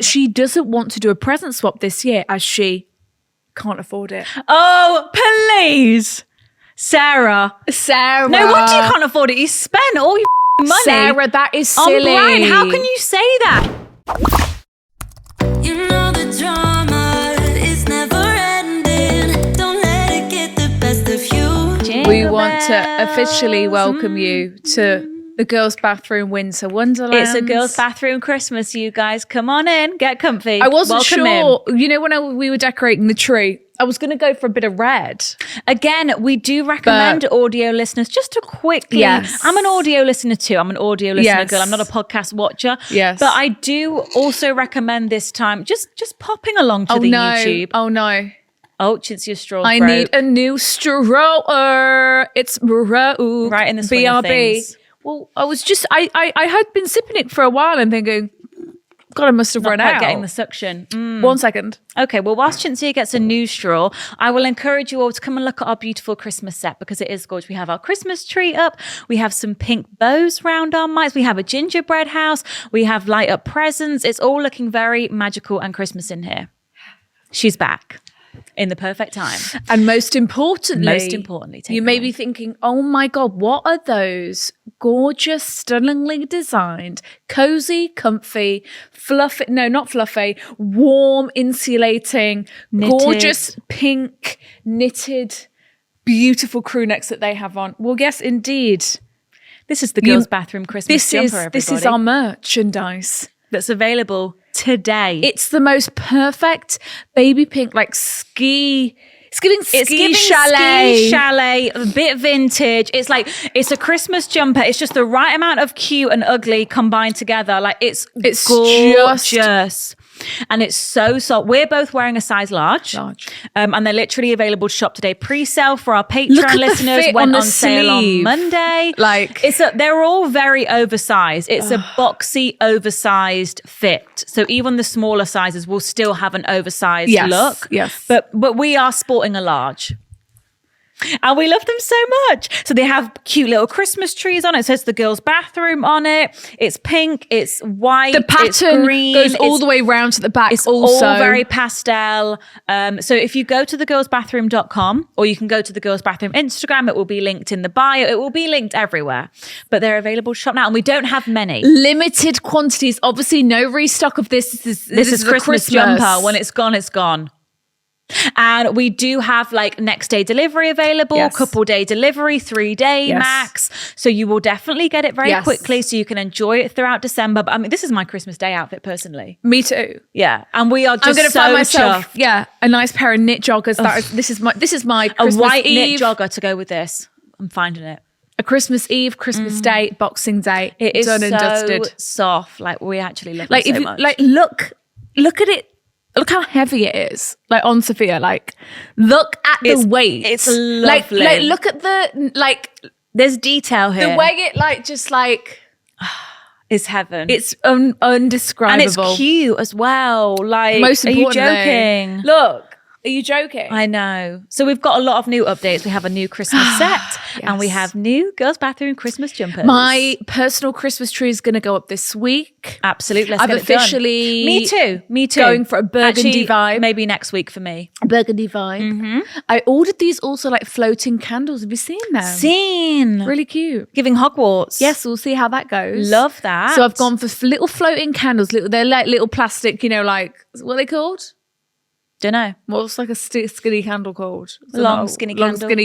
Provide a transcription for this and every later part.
she doesn't want to do a present swap this year as she can't afford it. Oh, please. Sarah. No wonder you can't afford it. You spent all your money. Sarah, that is silly. On Brian, how can you say that? You know the drama is never ending. Don't let it get the best of you. We want to officially welcome you to the Girls' Bathroom Winter Wonderland. It's a girls' bathroom Christmas, you guys. Come on in, get comfy. I wasn't Welcome sure. You know, when we were decorating the tree, I was going to go for a bit of red. Again, we do recommend audio listeners just to quickly. Yes. I'm an audio listener too. I'm an audio listener girl. I'm not a podcast watcher. Yes. But I do also recommend this time just popping along to YouTube. Oh no. Oh, Chintzy, your straws I broke. need a new straw. It's broke. Right in the swing of things. Well, I had been sipping it for a while and thinking, God, I must have run out. Getting the suction. 1 second. Okay, well, whilst Chintzy gets a new straw, I will encourage you all to come and look at our beautiful Christmas set because it is gorgeous. We have our Christmas tree up. We have some pink bows round our mics. We have a gingerbread house. We have light up presents. It's all looking very magical and Christmas in here. She's back. In the perfect time. And most importantly, you may be thinking, oh my God, what are those gorgeous, stunningly designed, cozy, comfy, fluffy, no, not fluffy, warm, insulating, gorgeous pink, knitted, beautiful crew necks that they have on? Well, yes, indeed. This is the Girls' Bathroom Christmas jumper, everybody. This is our merchandise. That's available today. It's the most perfect baby pink, like ski. It's giving ski chalet. Ski chalet, a bit vintage. It's a Christmas jumper. It's just the right amount of cute and ugly combined together. Like it's gorgeous. And it's so soft. We're both wearing a size large. And they're literally available to shop today. Pre-sale for our Patreon listeners went on sale on Monday. They're all very oversized. It's a boxy, oversized fit. So even the smaller sizes will still have an oversized look. Yes. But we are sporting a large. And we love them so much. So they have cute little Christmas trees on it. It says the girls' bathroom on it. It's pink. It's white. The pattern it's green, goes all the way round to the back. It's also all very pastel. So if you go to thegirlsbathroom.com or you can go to the Girls' Bathroom Instagram, it will be linked in the bio. It will be linked everywhere. But they're available to shop now. And we don't have many. Limited quantities. Obviously, no restock of this. This is Christmas jumper. When it's gone, it's gone. And we do have like next day delivery available, couple day delivery, 3 day max. So you will definitely get it very quickly so you can enjoy it throughout December. But I mean, this is my Christmas Day outfit personally. Me too. Yeah. And we are just I'm gonna find myself, chuffed. a nice pair of knit joggers. This is my Christmas a white Eve. knit jogger to go with this. I'm finding it. A Christmas Eve, Christmas Day, Boxing Day. It is done and so dusted. soft. Like we actually love like it if so you, much. Like look at it. Look how heavy it is, like on Sophia. Like, look at the weight. It's lovely. Like, look at the There's detail here. The way it it's heaven. It's undescribable, and it's cute as well. Like, most importantly, are you joking? Look. Are you joking? I know. So we've got a lot of new updates. We have a new Christmas set and we have new Girls' Bathroom Christmas jumpers. My personal Christmas tree is going to go up this week. Absolutely. I've officially... Me too. Going for a burgundy vibe. Maybe next week for me. A burgundy vibe. Mm-hmm. I ordered these also like floating candles. Have you seen them? Seen. Really cute. Giving Hogwarts. Yes, we'll see how that goes. Love that. So I've gone for little floating candles. They're like little plastic, like, what are they called? Don't know. What's like a skinny candle called? Long skinny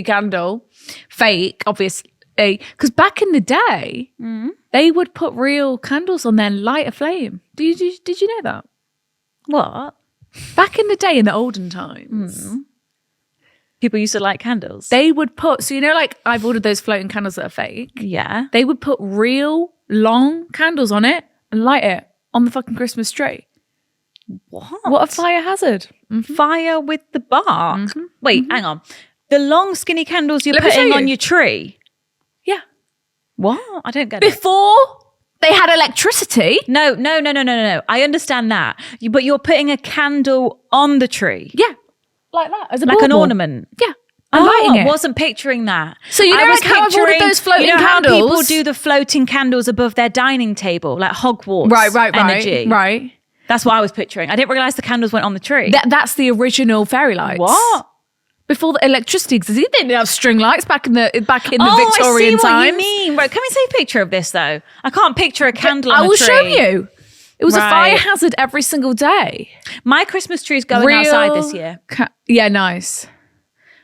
candle. Fake, obviously. Because back in the day, they would put real candles on there and light a flame. Did you know that? What? Back in the day, in the olden times. People used to light candles. They would put, so like I've ordered those floating candles that are fake. Yeah. They would put real long candles on it and light it on the fucking Christmas tree. What a fire hazard. Mm-hmm. Fire with the bark. Mm-hmm. Wait, hang on. The long skinny candles you're putting on your tree? Yeah. What? I don't get it. Before they had electricity? No. I understand that. But you're putting a candle on the tree? Yeah. Like that. As a like bauble. an ornament? Yeah. I'm lighting it. I wasn't picturing that. So you know how I've ordered those floating candles? How people do the floating candles above their dining table, like Hogwarts energy. Right. That's what I was picturing. I didn't realise the candles went on the tree. That's the original fairy lights. What? Before the electricity existed, they didn't have string lights back in the Victorian I see times. what you mean. Right, can we see a picture of this though? I can't picture a candle on a tree. I will show you. It was a fire hazard every single day. My Christmas tree is going outside this year. Yeah, nice.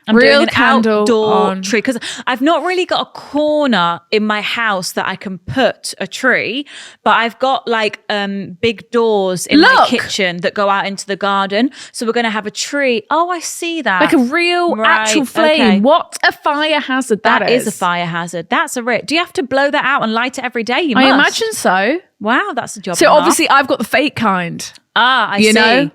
I'm Real doing an candle outdoor on. tree because I've not really got a corner in my house that I can put a tree, but I've got like big doors in my kitchen that go out into the garden. So we're going to have a tree. Oh, I see that. Like a real actual flame. Okay. What a fire hazard that is. That is a fire hazard. That's a rip. Do you have to blow that out and light it every day? You I must. imagine so. Wow, that's a job. So obviously I've got the fake kind. I see. know?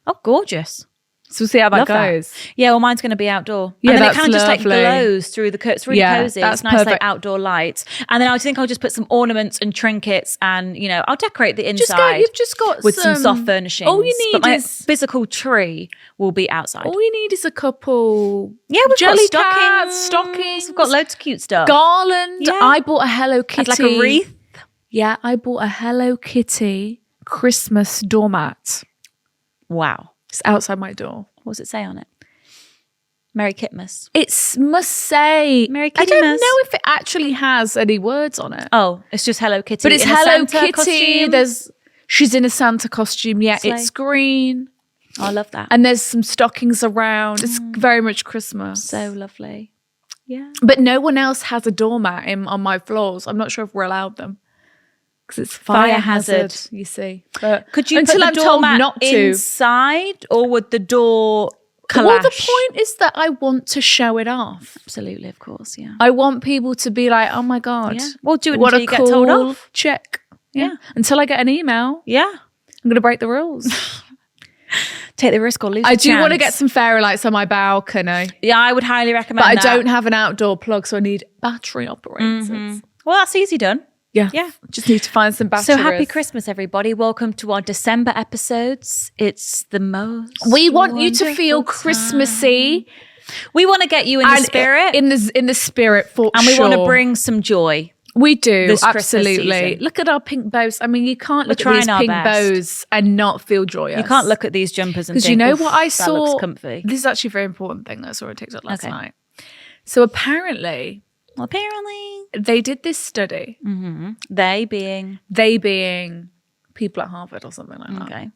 Oh, gorgeous. So we'll see how that Love goes. Yeah, well, mine's going to be outdoor. Yeah, and then that's it kind of just like lovely. glows through the curtains. It's really cozy. that's It's nice, perfect. like outdoor lights. And then I think I'll just put some ornaments and trinkets and, I'll decorate the inside. You've just got with some soft furnishings. All you need but my is physical tree will be outside. All you need is a couple. Yeah, we've jelly got stockings. We've got loads of cute stuff. Garland. Yeah. I bought a Hello Kitty. Like a wreath. Yeah, I bought a Hello Kitty Christmas doormat. Wow. It's outside my door. What does it say on it? Merry Kitmas. It must say Merry I don't Kittymas. know if it actually has any words on it. Oh, it's just Hello Kitty. But it's in a Hello Santa Kitty. costume. She's in a Santa costume. Yeah, Slay. it's green. Oh, I love that. And there's some stockings around. It's very much Christmas. So lovely. Yeah. But no one else has a doormat on my floors. I'm not sure if we're allowed them. Because it's fire hazard, you see. But Could you until put I'm the told doormat not to. inside, or would the door clash? Well, the point is that I want to show it off. Absolutely, of course, yeah. I want people to be like, oh my God. Yeah. Well, do it what until a you get told cool off. chick. Yeah. Until I get an email, Yeah. I'm going to break the rules. Take the risk or lose I the do want to chance. get some fairy lights on my balcony. Yeah, I would highly recommend But that. I don't have an outdoor plug, so I need battery operated. Well, that's easy done. Yeah. Yeah. Just need to find some batteries. So happy Christmas, everybody. Welcome to our December episodes. It's the most We want you to wonderful feel time. Christmassy. We want to get you in the And spirit. In the spirit, for and we sure. want to bring some joy. We do, this Christmas absolutely. season. Look at our pink bows. I mean, you can't look at trying these our pink best. bows and not feel joyous. You can't look at these jumpers and Because think, you know "Oof, what I that saw? looks comfy." This is actually a very important thing that I saw on TikTok last Okay. night. So apparently, Well, apparently. they did this study. They being. They being people at Harvard or something like that. Okay.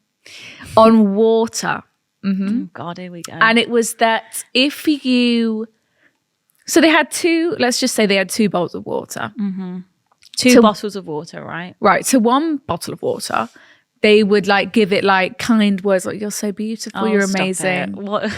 On water. Oh, God, here we go. And it was that if you... So they had let's just say they had 2 bowls of water. Two bottles of water, right? Right. So one bottle of water, they would like give it like kind words like, you're so beautiful, you're stop amazing. it. What?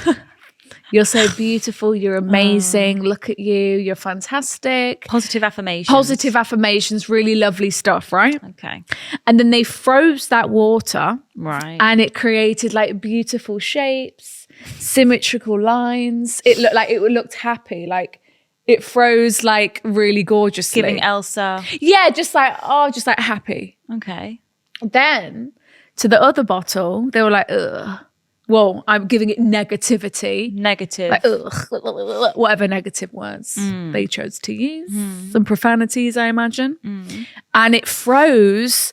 You're so beautiful, you're amazing, look at you, you're fantastic. Positive affirmations. Positive affirmations, really lovely stuff, right? Okay. And then they froze that water Right. and it created like beautiful shapes, symmetrical lines. It looked happy, like it froze like really gorgeously. Giving Elsa. Yeah, just like happy. Okay. Then to the other bottle, they were like, ugh. Well, I'm giving it negativity. Negative. Like, ugh, whatever negative words they chose to use. Some profanities, I imagine. And it froze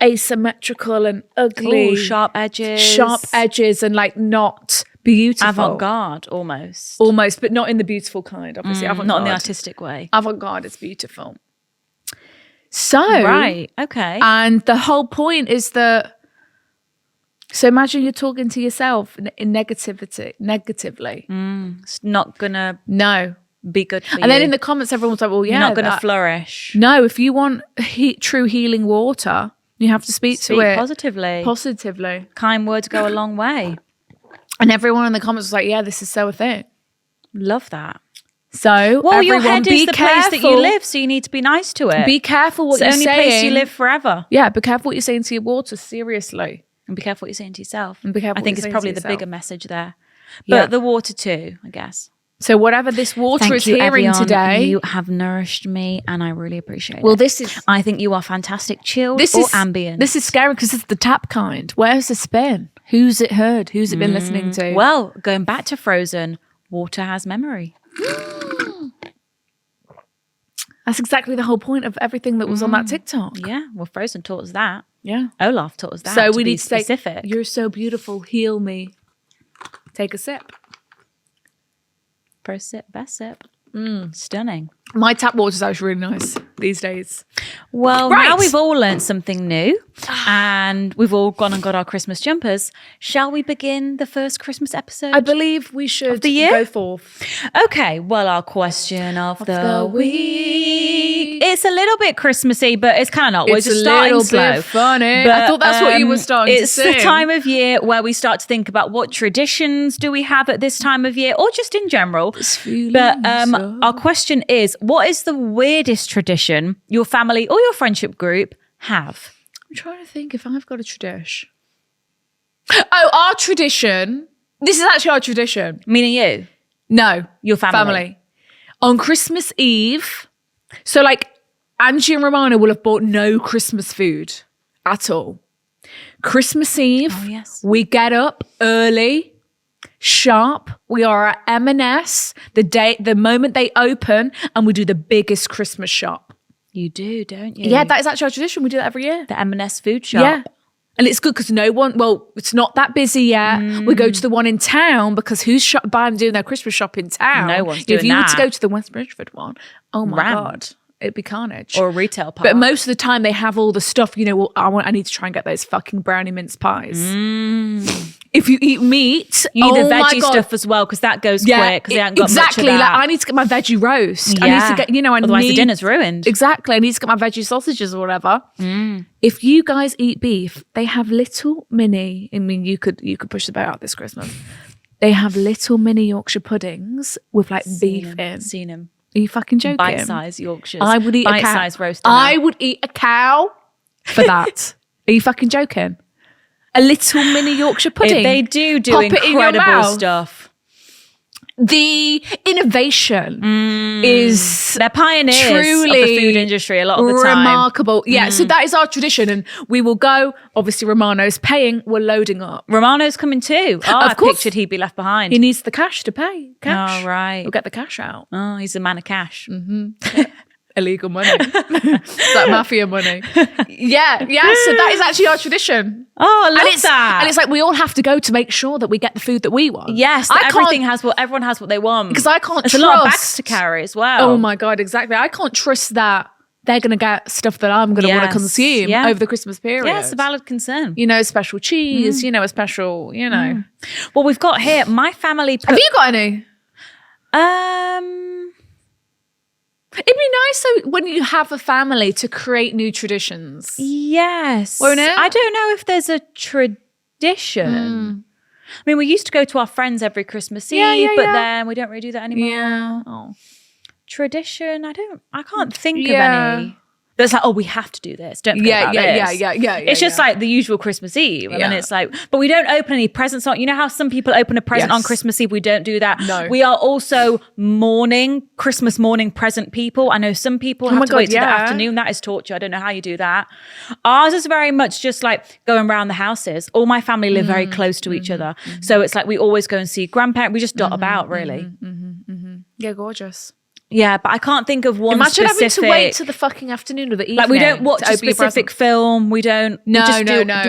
asymmetrical and ugly. Ooh, sharp edges. Sharp edges and like not beautiful. Avant-garde, almost. Almost, but not in the beautiful kind, obviously. Avant-garde. Not in the artistic way. Avant-garde is beautiful. So. Right. Okay. And the whole point is that, so imagine you're talking to yourself in negatively. It's not gonna No. be good for you. And then in the comments, everyone's like, well, yeah. You're not gonna flourish. No, if you want true healing water, you have to speak to it positively. positively. Kind words go a long way. And everyone in the comments was like, yeah, this is so a thing. Love that. So Well, your everyone head be is the careful. place that you live, so you need to be nice to it. Be careful what it's the you're only saying. place you live forever. Yeah, be careful what you're saying to your water, seriously. And be careful what you're saying to yourself. And be careful I think what it's you're saying probably to the yourself. bigger message there. But Yeah. the water too, I guess. So whatever this water is hearing Evian. today. You have nourished me and I really appreciate Well, it. this is- I think you are fantastic chilled This or is ambient. This is scary because it's the tap kind. Where's the spin? Who's it heard? Who's it been listening to? Well, going back to Frozen, water has memory. That's exactly the whole point of everything that was on that TikTok. Yeah, well, Frozen taught us that. Yeah. Olaf taught us that. So we need to specific. Say, you're so beautiful, heal me. Take a sip. First sip, best sip. Stunning. My tap water is actually really nice these days. Well, now we've all learned something new and we've all gone and got our Christmas jumpers. Shall we begin the first Christmas episode? I believe we should go forth. Okay, well, our question of the week. It's a little bit Christmassy, but it's kind of not. We're just starting slow. It's a little bit funny. But, I thought that's what you were starting to say. It's the time of year where we start to think about what traditions do we have at this time of year, or just in general. But our question is, what is the weirdest tradition your family or your friendship group have? I'm trying to think if I've got a tradition. Oh, our tradition. This is actually our tradition. Meaning you? No. Your family. On Christmas Eve. So like Angie and Romana will have bought no Christmas food at all. Christmas Eve, we get up early, sharp. We are at M&S the moment they open, and we do the biggest Christmas shop. You do, don't you? Yeah, that is actually our tradition. We do that every year. The M&S food shop. Yeah. And it's good because it's not that busy yet. We go to the one in town because who's doing their Christmas shop in town? No one's doing that. If you were to go to the West Bridgeford one, oh my God, it'd be carnage. Or a retail park. But most of the time they have all the stuff, I need to try and get those fucking brownie mince pies. If you eat meat, you need the veggie stuff as well because that goes quick because they haven't got much of that. Like I need to get my veggie roast. Yeah. I need to get, otherwise the dinner's ruined. Exactly. I need to get my veggie sausages or whatever. If you guys eat beef, they have little mini. I mean, you could push the boat out this Christmas. They have little mini Yorkshire puddings with like beef in. Seen them. Are you fucking joking? Bite-sized Yorkshires. I would eat a cow. Bite-sized roast. I would eat a cow for that. Are you fucking joking? A little mini Yorkshire pudding. They do incredible stuff. The innovation is they're pioneers truly of the food industry a lot of the time. Remarkable. Yeah, so that is our tradition, and we will go. Obviously, Romano's paying. We're loading up. Romano's coming too. Oh, I pictured he'd be left behind. He needs the cash to pay. Cash. Oh, right. We'll get the cash out. Oh, he's a man of cash. Illegal money. It's like mafia money. Yeah. So that is actually our tradition. Oh, I love that. And it's like we all have to go to make sure that we get the food that we want. Yes, everyone has what they want. Because I can't trust. There's a lot of bags to carry as well. Oh my God, exactly. I can't trust that they're going to get stuff that I'm going to want to consume over the Christmas period. Yeah, it's a valid concern. Special cheese, a special, Well, we've got here, my family Have you got any? It'd be nice when you have a family to create new traditions. Yes. Won't it? I don't know if there's a tradition. I mean, we used to go to our friends every Christmas Eve, but then we don't really do that anymore. Yeah. Oh. Tradition, I can't think of any. That's like, we have to do this. Don't forget about this. Yeah. It's just like the usual Christmas Eve. And then it's like, but we don't open any presents on. You know how some people open a present on Christmas Eve? We don't do that. No. We are also Christmas morning present people. I know some people have to wait till the afternoon. That is torture. I don't know how you do that. Ours is very much just like going around the houses. All my family live very close to each other. So it's like we always go and see grandparents. We just dot about really. Yeah, gorgeous. Yeah, but I can't think of one Imagine specific. having to wait to the fucking afternoon or the evening. Like we don't watch a specific film. We don't. No.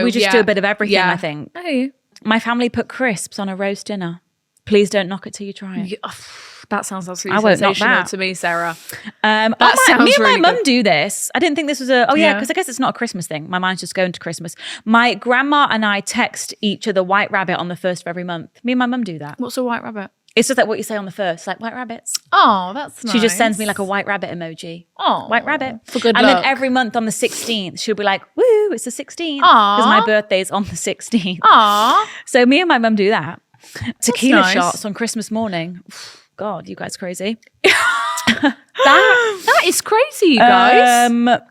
We just do a bit of everything. I think. Hey. My family put crisps on a roast dinner. Please don't knock it till you try it. Yeah, that sounds absolutely sensational to me, Sarah. Me and my mum do this. I didn't think this was because I guess it's not a Christmas thing. My mind's just going to Christmas. My grandma and I text each other White Rabbit on the 1st of every month. Me and my mum do that. What's a White Rabbit? It's just like what you say on the 1st, like white rabbits. Oh, that's nice. She just sends me like a white rabbit emoji. Oh, white rabbit. For good luck. And then every month on the 16th, she'll be like, woo, it's the 16th. Because my birthday's on the 16th. Aww. So me and my mum do that. Tequila shots on Christmas morning. God, you guys crazy. That is crazy, you guys.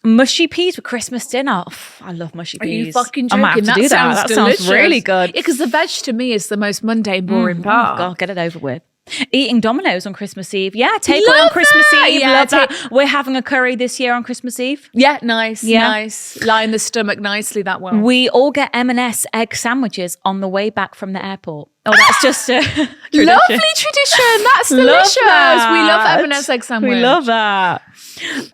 Mushy peas for Christmas dinner. I love mushy peas. Are you fucking joking? I might have to do that. That sounds really good. Yeah, because the veg to me is the most mundane, boring part. God, get it over with. Eating Dominoes on Christmas Eve. Yeah, takeaway on Christmas Eve. Yeah, love that. We're having a curry this year on Christmas Eve. Yeah, nice. Line the stomach nicely that one. We all get M&S egg sandwiches on the way back from the airport. Oh, that's just a tradition. Lovely tradition. That's delicious. That. We love M&S egg sandwich. We love that.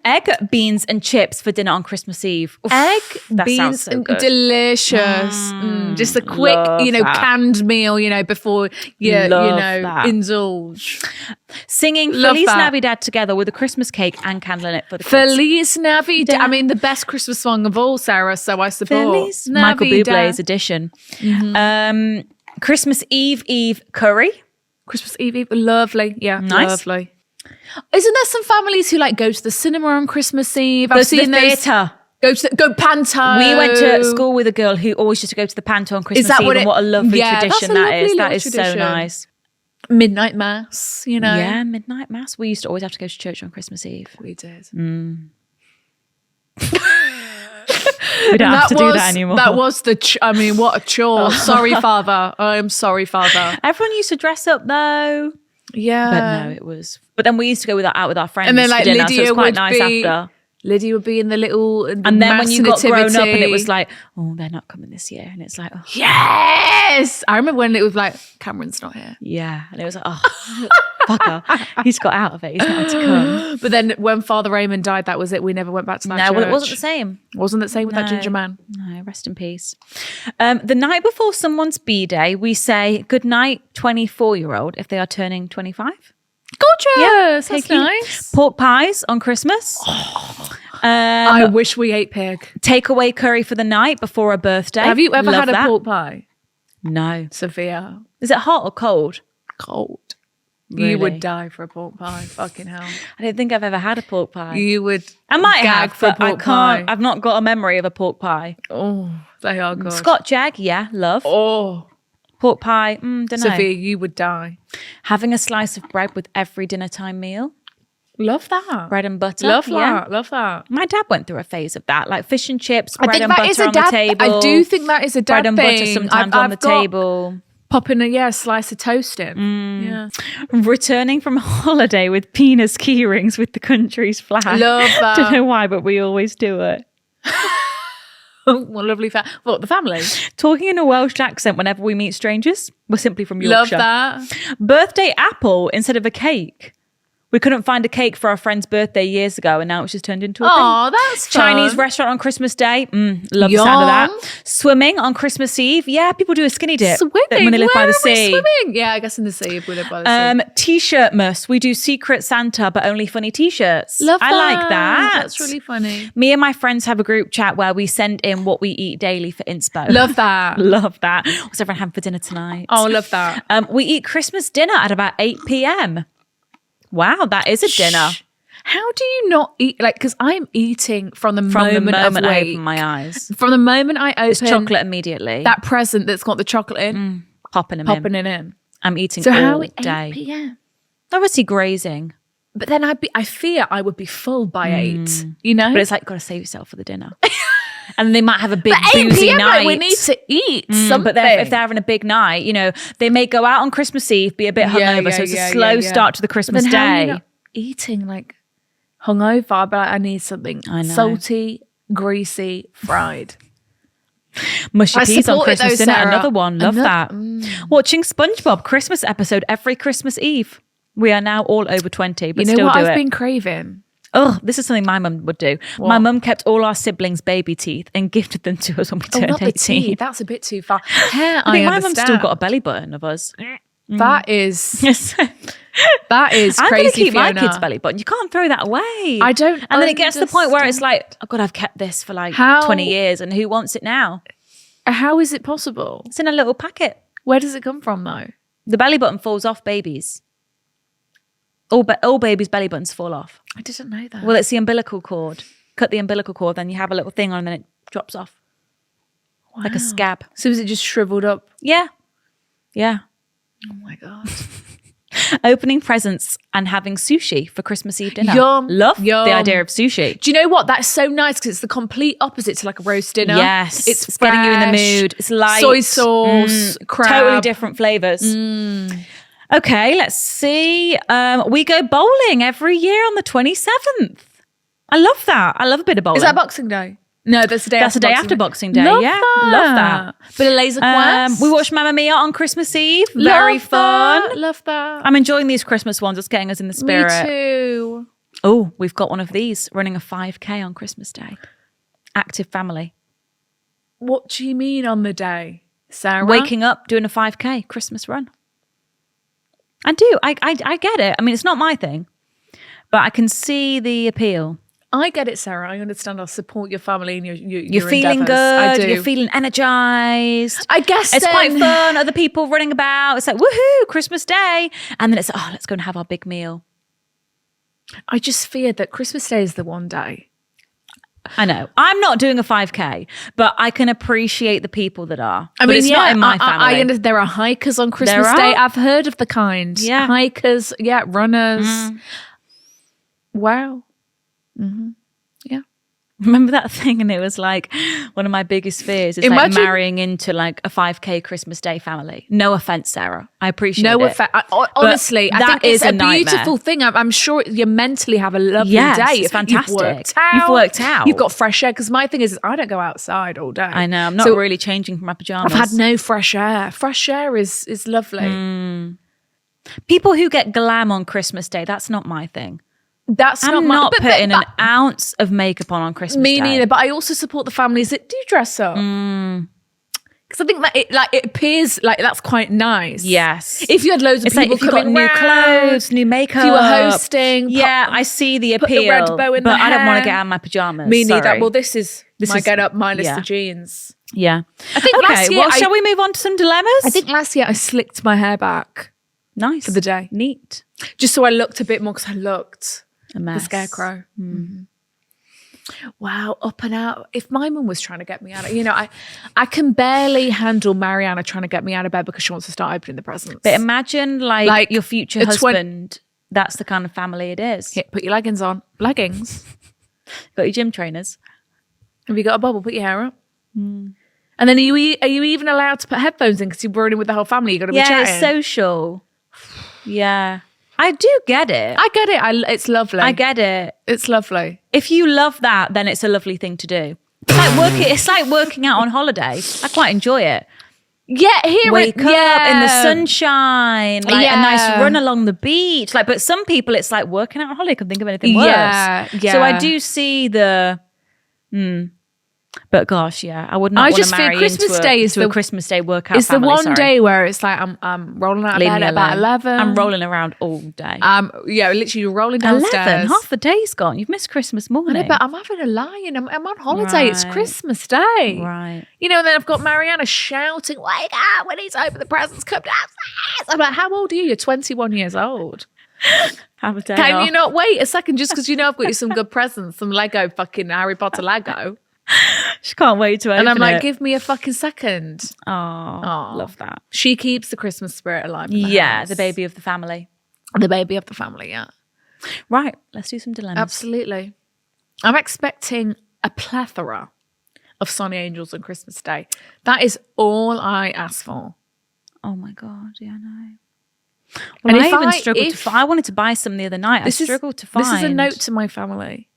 Egg, beans, and chips for dinner on Christmas Eve. Oof, egg, that beans, sounds so good. delicious. Just a quick, canned meal, before you indulge. Singing Love Feliz that. Navidad together with a Christmas cake and candle in it for the kids. Feliz Navidad. I mean, the best Christmas song of all, Sarah. So I support. Feliz Michael Bublé's edition. Christmas Eve curry. Christmas Eve, lovely. Yeah, Nice. lovely. Isn't there some families who go to the cinema on Christmas Eve? I've seen the those. theatre. Go Panto. We went to school with a girl who always used to go to the Panto on Christmas Eve, and what a lovely tradition that is. That is so nice. Midnight Mass, Yeah, midnight mass. We used to always have to go to church on Christmas Eve. We did. We don't have to do that anymore. That was what a chore. Sorry, Father. I'm sorry, Father. Everyone used to dress up though. Yeah. But no, it was. But then we used to go out with our friends. And then for dinner, Lydia so it was quite would nice be, after. Lydia would be in the little and then when you got nativity. grown up and it was like, oh, they're not coming this year. And it's like, oh. Yes! I remember when it was like, Cameron's not here. Yeah. And it was like, oh, fucker. He's got out of it. He's not had to come. But then when Father Raymond died, that was it. We never went back to that church. Well, it wasn't the same. Wasn't the same with that ginger man. No, rest in peace. The night before someone's B-day, we say good night, 24-year-old, if they are turning 25. Gorgeous. That's nice. Pork pies on Christmas. I wish we ate pig. Takeaway curry for the night before a birthday. Have you ever had a that. pork pie? No. Sophia. Is it hot or cold? Cold. Really? You would die for a pork pie. Fucking hell. I don't think I've ever had a pork pie. You would I might gag have, for a but I pork can't. pie. I've not got a memory of a pork pie. Oh, they are good. Scotch egg, yeah, love. Oh. Pork pie, don't know. Sophia, you would die. Having a slice of bread with every dinner time meal. Love that. Bread and butter. Love yeah. that. Love that. My dad went through a phase of that, like fish and chips, I bread think and that butter is a on dad. the table. I do think that is a dad bread and thing. butter sometimes on the table. Popping a slice of toast in. Yeah. Returning from a holiday with penis key rings with the country's flag. Love that. Don't know why, but we always do it. What a lovely What, the family? Talking in a Welsh accent whenever we meet strangers. We're simply from Yorkshire. Love that. Birthday apple instead of a cake. We couldn't find a cake for our friend's birthday years ago, and now it's just turned into a Oh, thing. that's fun. Chinese restaurant on Christmas Day. Love the sound of that. Swimming on Christmas Eve. Yeah, people do a skinny dip Swimming? when they live by Where the are we sea. swimming? Yeah, I guess in the sea if we live by the sea. T-shirt muss. We do Secret Santa, but only funny T-shirts. Love that. I like that. That's really funny. Me and my friends have a group chat where we send in what we eat daily for inspo. Love that. Love that. What's everyone having for dinner tonight? Oh, love that. We eat Christmas dinner at about 8 p.m. Wow, that is a dinner. How do you not eat? Because I'm eating from the moment I of wake. open my eyes. From the moment I open It's chocolate immediately. that present that's got the chocolate in, popping it in. I'm eating So all how day. 8 p.m. Obviously grazing. But then I fear I would be full by 8. You know, But it's like, got to save yourself for the dinner. And they might have a big but 8 boozy p.m. night. we need to eat something. But if they're having a big night, they may go out on Christmas Eve, be a bit hungover. So it's a slow start to the Christmas But then how are you day. not eating hungover, but I need something salty, greasy, fried. Mushy I peas on support it Christmas though, dinner. Sarah. Another one. Love that. Watching SpongeBob Christmas episode every Christmas Eve. We are now all over 20, but You know still what do I've it. been craving? Oh, this is something my mum would do. What? My mum kept all our siblings' baby teeth and gifted them to us when we turned Not 18. the teeth. That's a bit too far. Hair, I think my mum's understand. still got a belly button of us. That is Yes. that is I'm going to crazy. keep my Fiona. kid's belly button. You can't throw that away. I don't. And then it gets to the point where it's understand. like, oh God, I've kept this for How- 20 years and who wants it now? How is it possible? It's in a little packet. Where does it come from though? The belly button falls off babies. All babies' belly buttons fall off. I didn't know that. Well, it's the umbilical cord. Cut the umbilical cord, then you have a little thing on and then it drops off. Like a scab. So is it just shriveled up? Yeah. Yeah. Oh my god. Opening presents and having sushi for Christmas Eve dinner. Yum. Love Yum. the idea of sushi. Do you know what? That's so nice because it's the complete opposite to a roast dinner. Yes. It's getting you in the fresh, mood. It's light. soy sauce, crab. Totally different flavours. Okay, let's see. We go bowling every year on the 27th. I love that. I love a bit of bowling. Is that Boxing Day? No, that's the day. That's the day after Boxing Day. Love yeah, that. love that. Bit of Laser Quest. We watched Mamma Mia on Christmas Eve. Very fun. Love that. I'm enjoying these Christmas ones. It's getting us in the spirit. Me too. Oh, we've got one of these running a 5K on Christmas Day. Active family. What do you mean on the day, Sarah? Waking up, doing a 5K Christmas run. I do. I get it. I mean, it's not my thing, but I can see the appeal. I get it, Sarah. I understand. I'll support your family and you're feeling endeavours. good. I do. You're feeling energized. I guess it's quite fun. Other people running about. It's like, woohoo, Christmas Day. And then it's, oh, let's go and have our big meal. I just fear that Christmas Day is the one day. I know. I'm not doing a 5K, but I can appreciate the people that are. I mean, it's not in my family. I understand there are hikers on Christmas Day. I've heard of the kind. Yeah. Hikers, runners. Wow. Mm-hmm. Yeah. Remember that thing? And it was like one of my biggest fears is like marrying into like a 5K Christmas Day family. No offense, Sarah. I appreciate it. No offense. Honestly, I think it's a beautiful thing. I'm sure you mentally have a lovely day. It's fantastic. You've worked out. You've got fresh air. Because my thing is I don't go outside all day. I know. I'm not really changing from my pajamas. I've had no fresh air. Fresh air is lovely. People who get glam on Christmas Day, that's not my thing. I'm not putting an ounce of makeup on Christmas Day. Me neither, but I also support the families that do dress up. Because I think that it appears like that's quite nice. Yes. If you had loads of people if you got new clothes, new makeup. If you were hosting. I see the appeal. Put the red bow in but the hair. I don't want to get out of my pajamas. Me neither. Well, this is my get up minus the jeans. Yeah. I think last year, shall we move on to some dilemmas? I think last year I slicked my hair back. Nice. For the day. Neat. Just so I looked a bit more because I looked a mess. The scarecrow. Wow, up and out. If my mum was trying to get me out of, I can barely handle Mariana trying to get me out of bed because she wants to start opening the presents. But imagine like your future husband, that's the kind of family it is. Yeah, put your leggings on. Leggings. Got your gym trainers. Have you got a bubble? Put your hair up. And then are you even allowed to put headphones in because you're running with the whole family? You've got to be chatting. Yeah, it's social. Yeah. I do get it. I get it. It's lovely. I get it. It's lovely. If you love that, then it's a lovely thing to do. It's like working out on holiday. I quite enjoy it. Yeah, wake up in the sunshine, like a nice run along the beach. But some people, it's like working out on holiday. I can think of anything worse. Yeah. So I do see the. But gosh, I would not want to marry Christmas Day is a Christmas Day workout. It's family, the one day where it's like I'm rolling out of bed at about 11. I'm rolling around all day. Literally rolling downstairs. 11, half the day's gone. You've missed Christmas morning. I know, but I'm having a lie-in. I'm on holiday. Right. It's Christmas Day. Right. And then I've got Mariana shouting, "Wake up! We need to open the presents. Come downstairs." I'm like, "How old are you? You're 21 years old." Have a day Can off. you not wait a second just because I've got you some good presents, some Lego fucking Harry Potter Lego? She can't wait to open it. And I'm like, give me a fucking second. Oh, love that. She keeps the Christmas spirit alive. Yeah, the baby of the family. The baby of the family, yeah. Right, let's do some dilemmas. Absolutely. I'm expecting a plethora of Sonny Angels on Christmas Day. That is all I ask for. Oh my God, yeah, I know. Well, and I struggled to find. I wanted to buy some the other night. I struggled to find. This is a note to my family.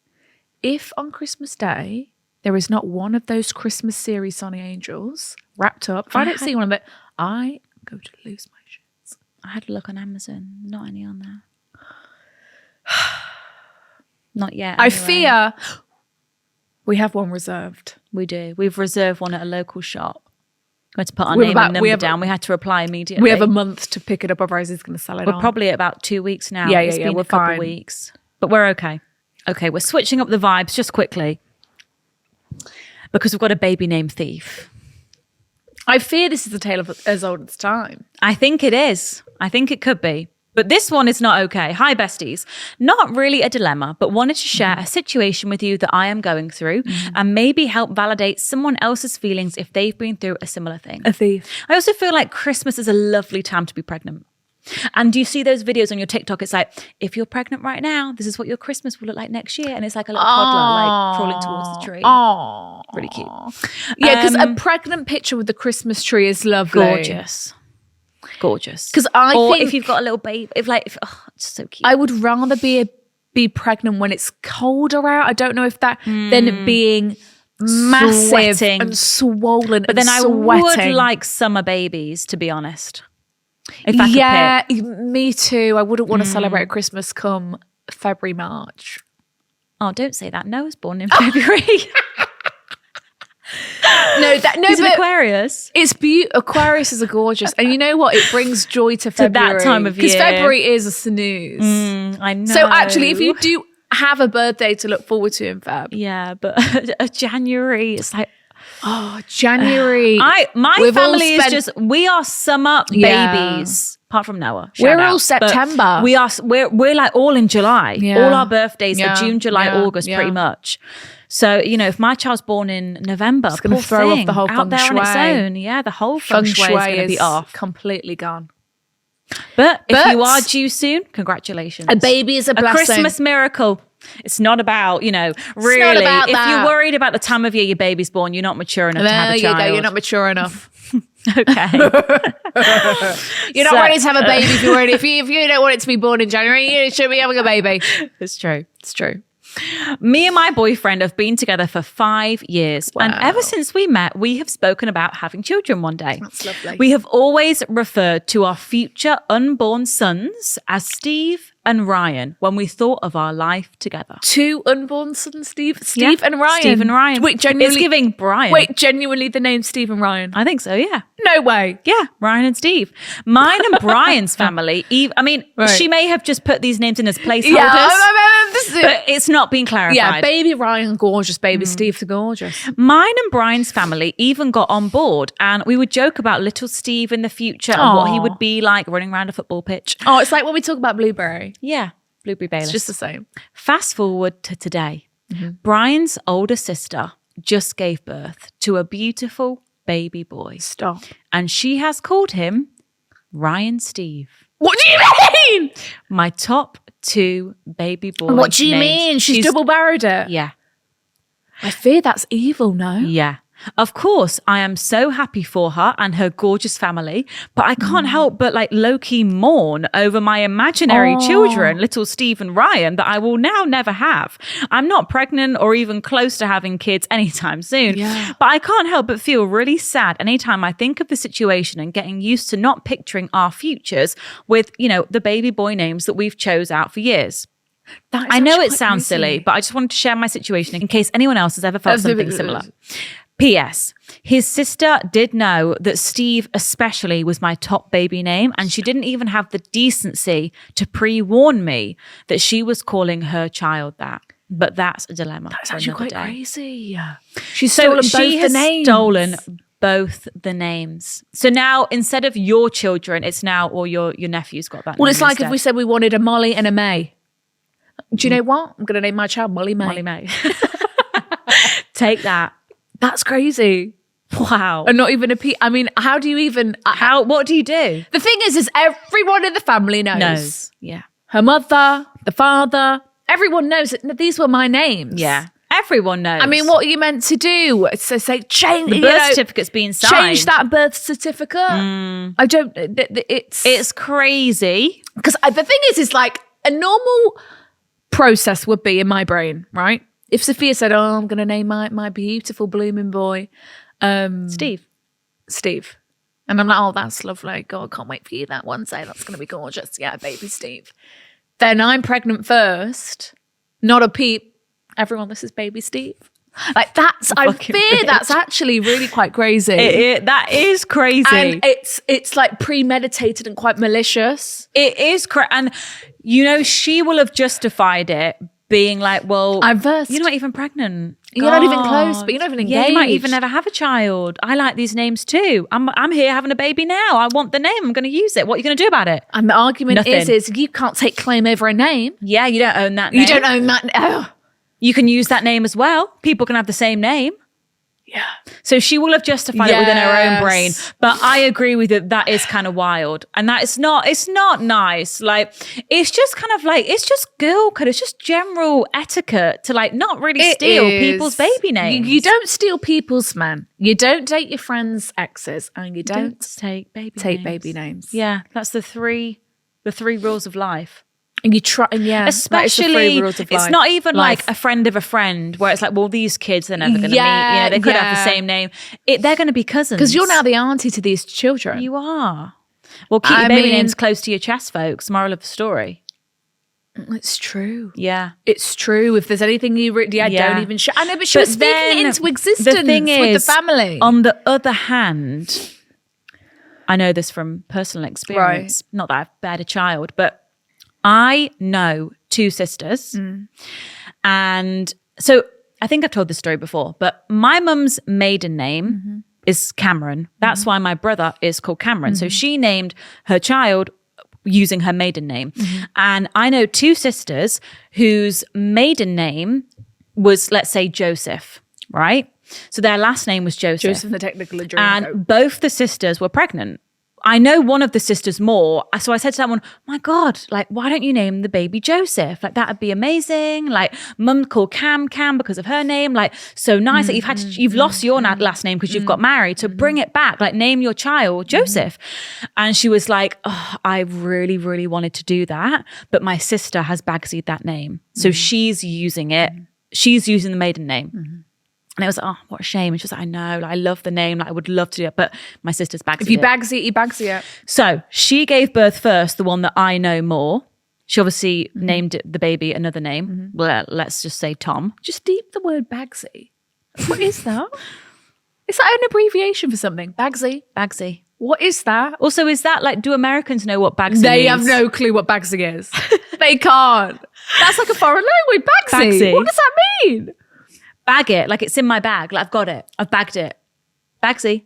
If on Christmas Day there is not one of those Christmas series Sonny Angels wrapped up, if I don't see one of it, I go to lose my shit. I had a look on Amazon. Not any on there. Not yet. I fear we have one reserved. We do. We've reserved one at a local shop. We had to put our name and number down. We had to reply immediately. We have a month to pick it up, otherwise he's going to sell it. We're probably at about 2 weeks now. Yeah, it's been a couple of weeks. But we're okay. Okay, we're switching up the vibes just quickly because we've got a baby named Thief. I fear this is a tale of as old as time. I think it is. I think it could be. But this one is not okay. Hi, besties. Not really a dilemma, but wanted to share a situation with you that I am going through and maybe help validate someone else's feelings if they've been through a similar thing. A thief. I also feel like Christmas is a lovely time to be pregnant. And do you see those videos on your TikTok? It's like, if you're pregnant right now, this is what your Christmas will look like next year. And it's like a little toddler like crawling towards the tree. Oh, really cute. Yeah, because a pregnant picture with the Christmas tree is lovely. Gorgeous. Because I think if you've got a little baby, it's so cute. I would rather be pregnant when it's colder out. I don't know if that than being massive sweating and swollen. But then I would like summer babies, to be honest. If I could pick. Me too. I wouldn't want to celebrate Christmas come February, March. Oh, don't say that. Noah's born in February. He's an Aquarius. It's beautiful. Aquarius are gorgeous, and you know what? It brings joy to February. To that time of year, because February is a snooze. I know. So actually, if you do have a birthday to look forward to in Feb, yeah, but a January, it's like. Oh, January. My family is just, we are summer babies. Apart from Noah. We're all September. We're like all in July. Yeah. All our birthdays are June, July, August, pretty much. So, if my child's born in November, it's going to throw off the whole out there on its own. Yeah, the whole feng shui is going to be off. Completely gone. But if you are due soon, congratulations. A baby is a blessing. A Christmas miracle. It's not about, really. Not about if you're worried about the time of year your baby's born, you're not mature enough to have a child. There you go. You're not mature enough. Okay. You're not ready to have a baby if you're worried. If you don't want it to be born in January, you shouldn't be having a baby. It's true. It's true. Me and my boyfriend have been together for 5 years. Wow. And ever since we met, we have spoken about having children one day. That's lovely. We have always referred to our future unborn sons as Steve and Ryan when we thought of our life together. 2 unborn sons, Steve and Ryan. Steve and Ryan. Wait, genuinely, it's giving Brian. Wait, genuinely the name Steve and Ryan? I think so, yeah. No way. Yeah, Ryan and Steve. Mine and Brian's family, she may have just put these names in as placeholders. Yeah, but it's not been clarified. Yeah, baby Ryan, gorgeous. Baby Steve, the gorgeous. Mine and Brian's family even got on board, and we would joke about little Steve in the future and what he would be like running around a football pitch. Oh, it's like when we talk about Blueberry. Yeah, Blueberry Bayless. It's just the same. Fast forward to today. Brian's older sister just gave birth to a beautiful baby boy. Stop. And she has called him Ryan Steve. What do you mean? My top 2 baby boys. What do you mean? She's double barreled it? Yeah. I fear that's evil, no? Yeah. Of course, I am so happy for her and her gorgeous family, but I can't help but low-key mourn over my imaginary children, little Steve and Ryan, that I will now never have. I'm not pregnant or even close to having kids anytime soon, but I can't help but feel really sad anytime I think of the situation and getting used to not picturing our futures with, the baby boy names that we've chose out for years. I know it sounds silly, but I just wanted to share my situation in case anyone else has ever felt something similar. P.S. His sister did know that Steve especially was my top baby name, and she didn't even have the decency to pre-warn me that she was calling her child that. But that's a dilemma. That's actually quite crazy. She's stolen both the names. So now instead of your children, it's now, or your nephew's got that name. Well, it's like instead. if we said we wanted a Molly and a May. Do you know what? I'm going to name my child Molly May. Molly May. Take that. That's crazy. Wow. And not even I mean, how do you even... What do you do? The thing is everyone in the family knows. Yeah. Her mother, the father, everyone knows that these were my names. Yeah. Everyone knows. I mean, what are you meant to do? So say, change... The birth certificate's being signed. Change that birth certificate. I don't... It's crazy. Because the thing is like a normal process would be in my brain, right? If Sophia said, "Oh, I'm going to name my beautiful blooming boy Steve," and I'm like, "Oh, that's lovely. God, can't wait for you that one day. That's going to be gorgeous. Yeah, baby Steve." Then I'm pregnant first. Not a peep. Everyone, this is baby Steve. Like that's, I fear that's actually really quite crazy. That is crazy, and it's like premeditated and quite malicious. It is and she will have justified it. Being like, well, I'm first. You're not even pregnant. You're not even close, but you're not even engaged. Yeah, you might even never have a child. I like these names too. I'm here having a baby now. I want the name. I'm going to use it. What are you going to do about it? And the argument is you can't take claim over a name. Yeah, you don't own that name. You don't own that. Oh. You can use that name as well. People can have the same name. Yeah. So she will have justified it within her own brain. But I agree with it. That is kind of wild. And it's not nice. Like, it's just kind of like, it's just girl code. It's just general etiquette to not really steal people's baby names. You don't steal people's, man. You don't date your friends' exes, and you don't take baby names. names. Yeah. That's the three rules of life. And you try, especially it's not even like a friend of a friend where it's like, well, these kids they're never going to meet. You know, they could have the same name. They're going to be cousins because you're now the auntie to these children. You are. Well, keep your baby names close to your chest, folks. Moral of the story. It's true. Yeah, it's true. If there's anything you don't even share. I know, but she was speaking it into existence the thing is, with the family. On the other hand, I know this from personal experience. Right. Not that I've had a child, but I know 2 sisters. And so I think I've told this story before, but my mum's maiden name is Cameron. That's why my brother is called Cameron. So she named her child using her maiden name. And I know 2 sisters whose maiden name was, let's say, Joseph, right? So their last name was Joseph. Joseph the technical Adrenal. And both the sisters were pregnant. I know one of the sisters more. So I said to that one, my God, like, why don't you name the baby Joseph? Like, that'd be amazing. Like, mum called Cam because of her name. Like, so nice that you've lost your last name because you've got married. So bring it back. Like, name your child Joseph. And she was like, oh, I really, really wanted to do that. But my sister has Bagsied that name. So she's using it. She's using the maiden name. And it was, oh, what a shame. And she was like, I know, like, I love the name. Like, I would love to do it. But my sister's Bagsy. If you Bagsy, you Bagsy it. So she gave birth first, the one that I know more. She obviously named the baby another name. Well, let's just say Tom. Just deep the word Bagsy. What is that? Is that an abbreviation for something? Bagsy? Bagsy. What is that? Also, is that like, do Americans know what Bagsy They means? have no clue what Bagsy is. They can't. That's like a foreign language. Bagsy. What does that mean? Bag it, like it's in my bag. Like I've got it. I've bagged it. Bagsy.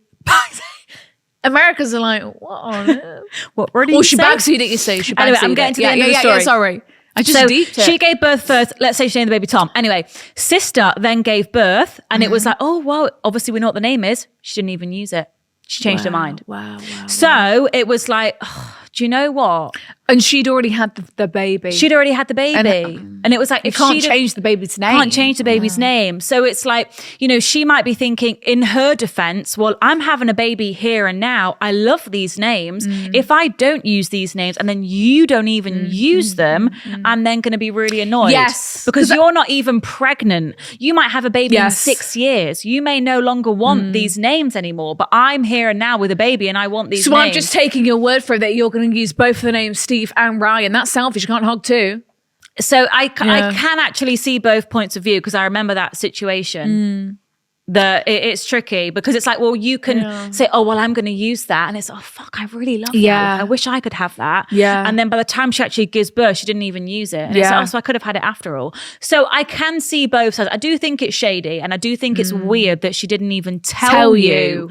Americans are like, what on earth? What word do you say? She Bagsied it, you say. She anyway, I'm getting to the end of the story. Yeah, sorry. I just deeped it. She gave birth first. Let's say she named the baby Tom. Anyway, sister then gave birth and it was like, oh, well, obviously we know what the name is. She didn't even use it. She changed her mind. Wow. So it was like, oh, do you know what? And she'd already had the baby. She'd already had the baby. And it was like, you can't change the baby's name. Can't change the baby's name. So it's like, you know, she might be thinking in her defense, well, I'm having a baby here and now. I love these names. If I don't use these names and then you don't even use them, I'm then going to be really annoyed. Yes. Because you're not even pregnant. You might have a baby in 6 years. You may no longer want these names anymore, but I'm here and now with a baby and I want these names. So I'm just taking your word for it that you're going to use both of the names Steve and Ryan. That's selfish. You can't hog 2. So I can actually see both points of view because I remember that situation. It's tricky because it's like, well, you can say, oh, well, I'm going to use that. And it's, oh, fuck, I really love that. I wish I could have that. Yeah. And then by the time she actually gives birth, she didn't even use it. And it's like, oh, so I could have had it after all. So I can see both sides. I do think it's shady and I do think it's weird that she didn't even tell you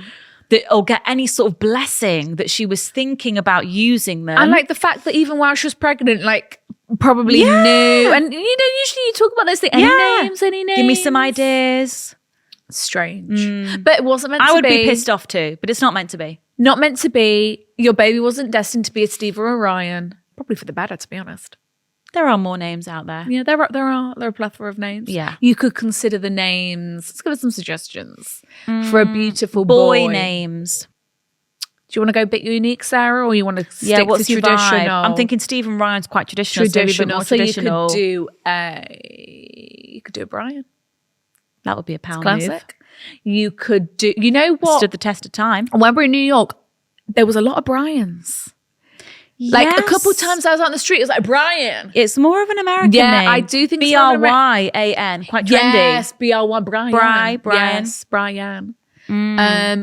that or get any sort of blessing that she was thinking about using them. And like the fact that even while she was pregnant, like probably knew. And you know, usually you talk about those things. Any names? Give me some ideas. Strange. But it wasn't meant to be. I would be pissed off too, but it's not meant to be. Not meant to be. Your baby wasn't destined to be a Steve or a Ryan. Probably for the better, to be honest. There are more names out there. Yeah, there are a plethora of names. Yeah. You could consider the names. Let's give us some suggestions for a beautiful boy. Names. Do you want to go a bit unique, Sarah, or you want to stick to traditional? Vibe? I'm thinking Stephen Ryan's quite traditional. Traditional. So you could do a Brian. That would be a pound classic. Move. You could do. You know what? Stood the test of time. When we were in New York, there was a lot of Brians. Like a couple times I was out on the street, it was like Brian. It's more of an American name. I do think Bryan, quite trendy. Yes, Bryan. Brian. Yes, Brian.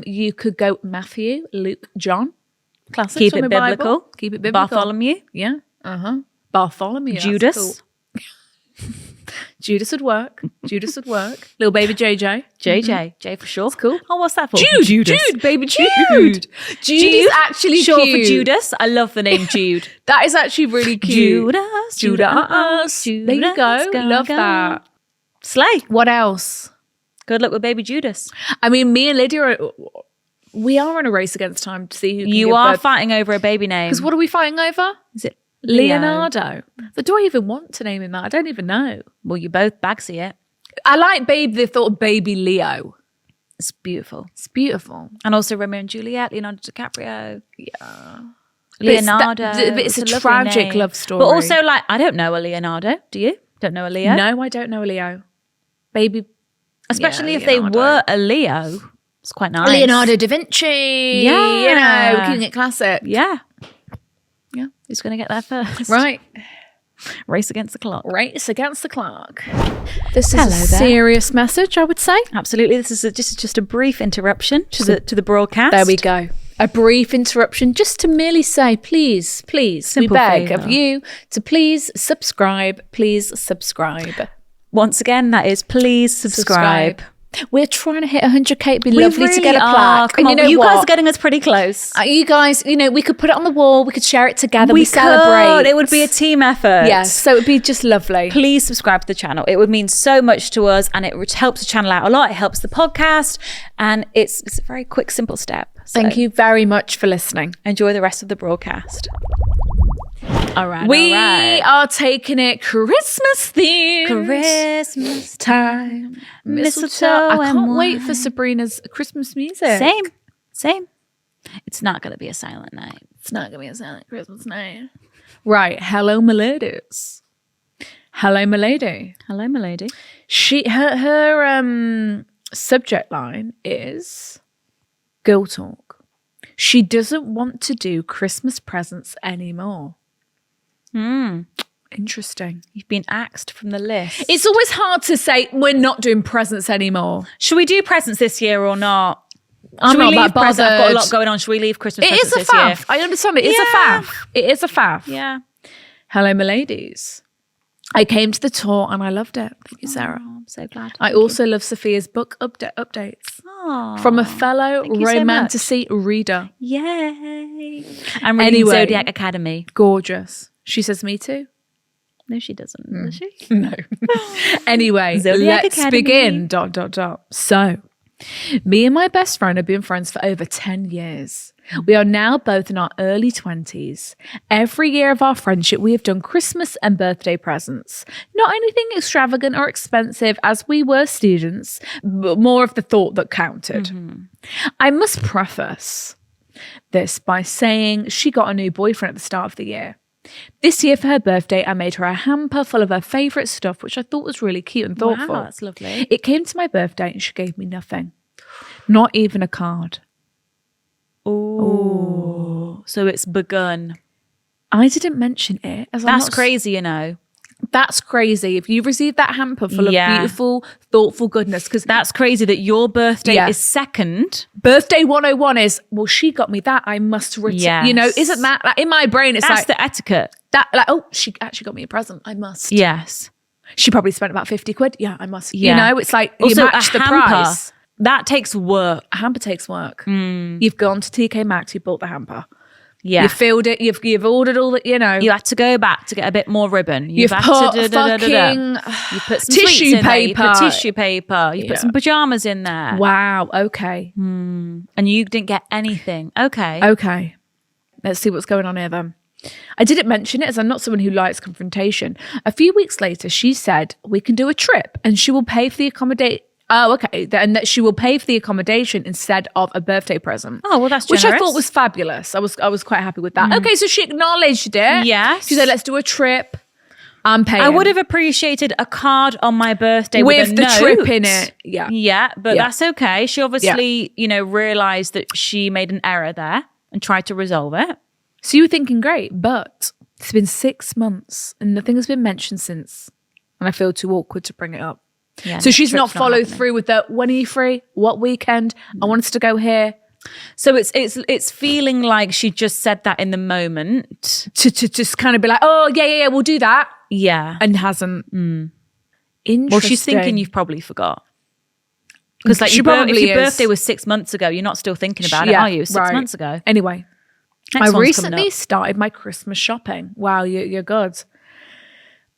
You could go Matthew, Luke, John. Classics. Keep it biblical. Bible. Keep it biblical. Bartholomew. Yeah. Bartholomew. Judas. Cool. Judas would work. Little baby JJ. J for sure. That's cool. Oh, what's that for? Jude, baby Jude. Jude is actually short cute. for Judas. I love the name Jude. That is actually really cute. Judas. There you go. Love that. Slay. What else? Good luck with baby Judas. I mean, me and Lydia we are in a race against time to see who can You are fighting over a baby name. Because what are we fighting over? Is it Leonardo? But do I even want to name him that? I don't even know. Well, you both Bagsy it. I like the thought of baby Leo. It's beautiful. It's beautiful. And also Romeo and Juliet, Leonardo DiCaprio. Yeah. Leonardo. It's a tragic love story. But also, like, I don't know a Leonardo. Do you? Don't know a Leo? No, I don't know a Leo. Baby. Especially if they were a Leo. It's quite nice. Leonardo da Vinci. Yeah. Keeping it classic. Yeah. Yeah. Who's going to get there first? Right. Race against the clock. Race against the clock. This is a serious message, I would say. Absolutely. This is just a brief interruption to the broadcast. There we go. A brief interruption just to merely say, please, Simple we beg favour of you to please subscribe. Please subscribe. Once again, that is please subscribe. We're trying to hit 100k. It'd be lovely to get a plaque. Come on, you guys are getting us pretty close. You guys, we could put it on the wall. We could share it together. We celebrate. It would be a team effort. Yes, so it would be just lovely. Please subscribe to the channel. It would mean so much to us, and it helps the channel out a lot. It helps the podcast, and it's a very quick, simple step. So thank you very much for listening. Enjoy the rest of the broadcast. All right. We are taking it Christmas themed. Christmas time. Mistletoe. I can't wait for Sabrina's Christmas music. Same. It's not going to be a silent night. It's not going to be a silent Christmas night. Right. Hello, my ladies. Hello, my lady. Hello, my lady. Her subject line is girl talk. She doesn't want to do Christmas presents anymore. Interesting. You've been axed from the list. It's always hard to say we're not doing presents anymore. Should we do presents this year or not? I'm not that bothered. I've got a lot going on. Should we leave Christmas presents this year? It is a faff. I understand. It is a faff. It is a faff. Yeah. Hello, my ladies. I came to the tour and I loved it. Thank you, Sarah. I'm so glad. I also love Sophia's book updates. Aww, from a fellow romantasy reader. Yay. I'm reading Zodiac Academy. Gorgeous. She says me too. No, she doesn't. Does she? No. Anyway, Zodiac let's Academy. begin. ... So, me and my best friend have been friends for over 10 years. We are now both in our early 20s. Every year of our friendship, we have done Christmas and birthday presents. Not anything extravagant or expensive as we were students, but more of the thought that counted. Mm-hmm. I must preface this by saying she got a new boyfriend at the start of the year. This year for her birthday, I made her a hamper full of her favourite stuff, which I thought was really cute and thoughtful. Wow, that's lovely. It came to my birthday and she gave me nothing. Not even a card. Oh, so it's begun. I didn't mention it. That's crazy, you know. That's crazy. If you receive that hamper full of beautiful, thoughtful goodness, because that's crazy that your birthday is second. Birthday 101 is, well, she got me that. I must return. Yes. You know, isn't that like, in my brain? It's that's like the etiquette. That like, oh, she actually got me a present. I must. Yes. She probably spent about 50 quid. Yeah, I must. Yeah. You know, it's like also, you match the hamper, price. That takes work. A hamper takes work. You've gone to TK Maxx, you bought the hamper. Yeah. You filled it, you've ordered all that, you know. You had to go back to get a bit more ribbon. You've put fucking you put some tissue paper. You put tissue paper. You put some pajamas in there. Wow, okay. And you didn't get anything. Okay. Okay. Let's see what's going on here then. I didn't mention it as I'm not someone who likes confrontation. A few weeks later, she said, we can do a trip and she will pay for the accommodation. Oh, okay. And that she will pay for the accommodation instead of a birthday present. Oh, well, that's generous. Which I thought was fabulous. I was quite happy with that. Okay, so she acknowledged it. Yes. She said, let's do a trip. I'm paying. I would have appreciated a card on my birthday with a the note. trip in it. Yeah. Yeah, but that's okay. She obviously, realised that she made an error there and tried to resolve it. So you were thinking, great, but it's been 6 months and nothing has been mentioned since. And I feel too awkward to bring it up. Yeah, so she's not followed through with the, when are you free? What weekend? I want us to go here. So it's feeling like she just said that in the moment. To just kind of be like, oh, yeah, we'll do that. Yeah. And hasn't. Interesting. Well, she's thinking you've probably forgot. Because like if your birthday was 6 months ago, you're not still thinking about it, are you? 6 months ago. Anyway, Next I recently started my Christmas shopping. Wow, you're good.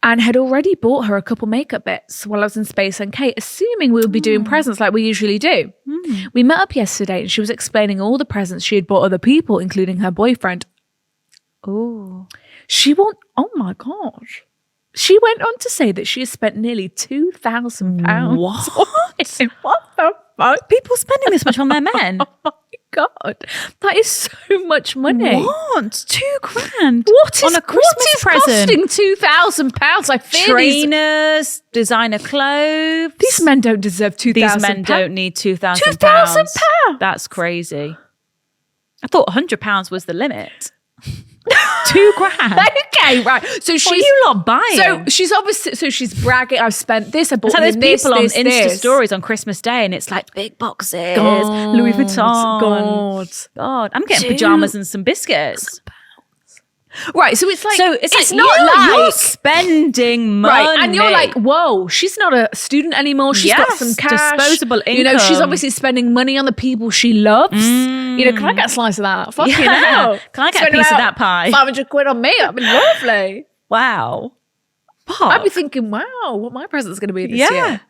And had already bought her a couple makeup bits while I was in Space NK, assuming we would be doing presents like we usually do. We met up yesterday and she was explaining all the presents she had bought other people, including her boyfriend. Oh. Oh my gosh. She went on to say that she has spent nearly £2,000. What? What the fuck? People spending this much on their men? Oh my God, that is so much money. What? $2,000? What is on a Christmas present? costing £2,000? I fear Trainers, designer clothes. these men don't deserve £2,000. These men don't need £2,000. £2,000. That's crazy. I thought £100 was the limit. $2,000. Okay, right. So she's What are you lot buying? So she's obviously she's bragging. I've spent this. I bought It's like there's this, people this, on Insta this. stories on Christmas Day, and it's like big boxes, God, Louis Vuitton. God. I'm getting pajamas and some biscuits. Right, so it's like it's not you're like spending money, right, and you're like, whoa, she's not a student anymore. She's got some cash, disposable income. You know, she's obviously spending money on the people she loves. You know, can I get a slice of that? Fucking hell. Can I get a piece of that pie? 500 quid on me. That'd be lovely. Wow. I'd be thinking, wow, what my present's going to be this year.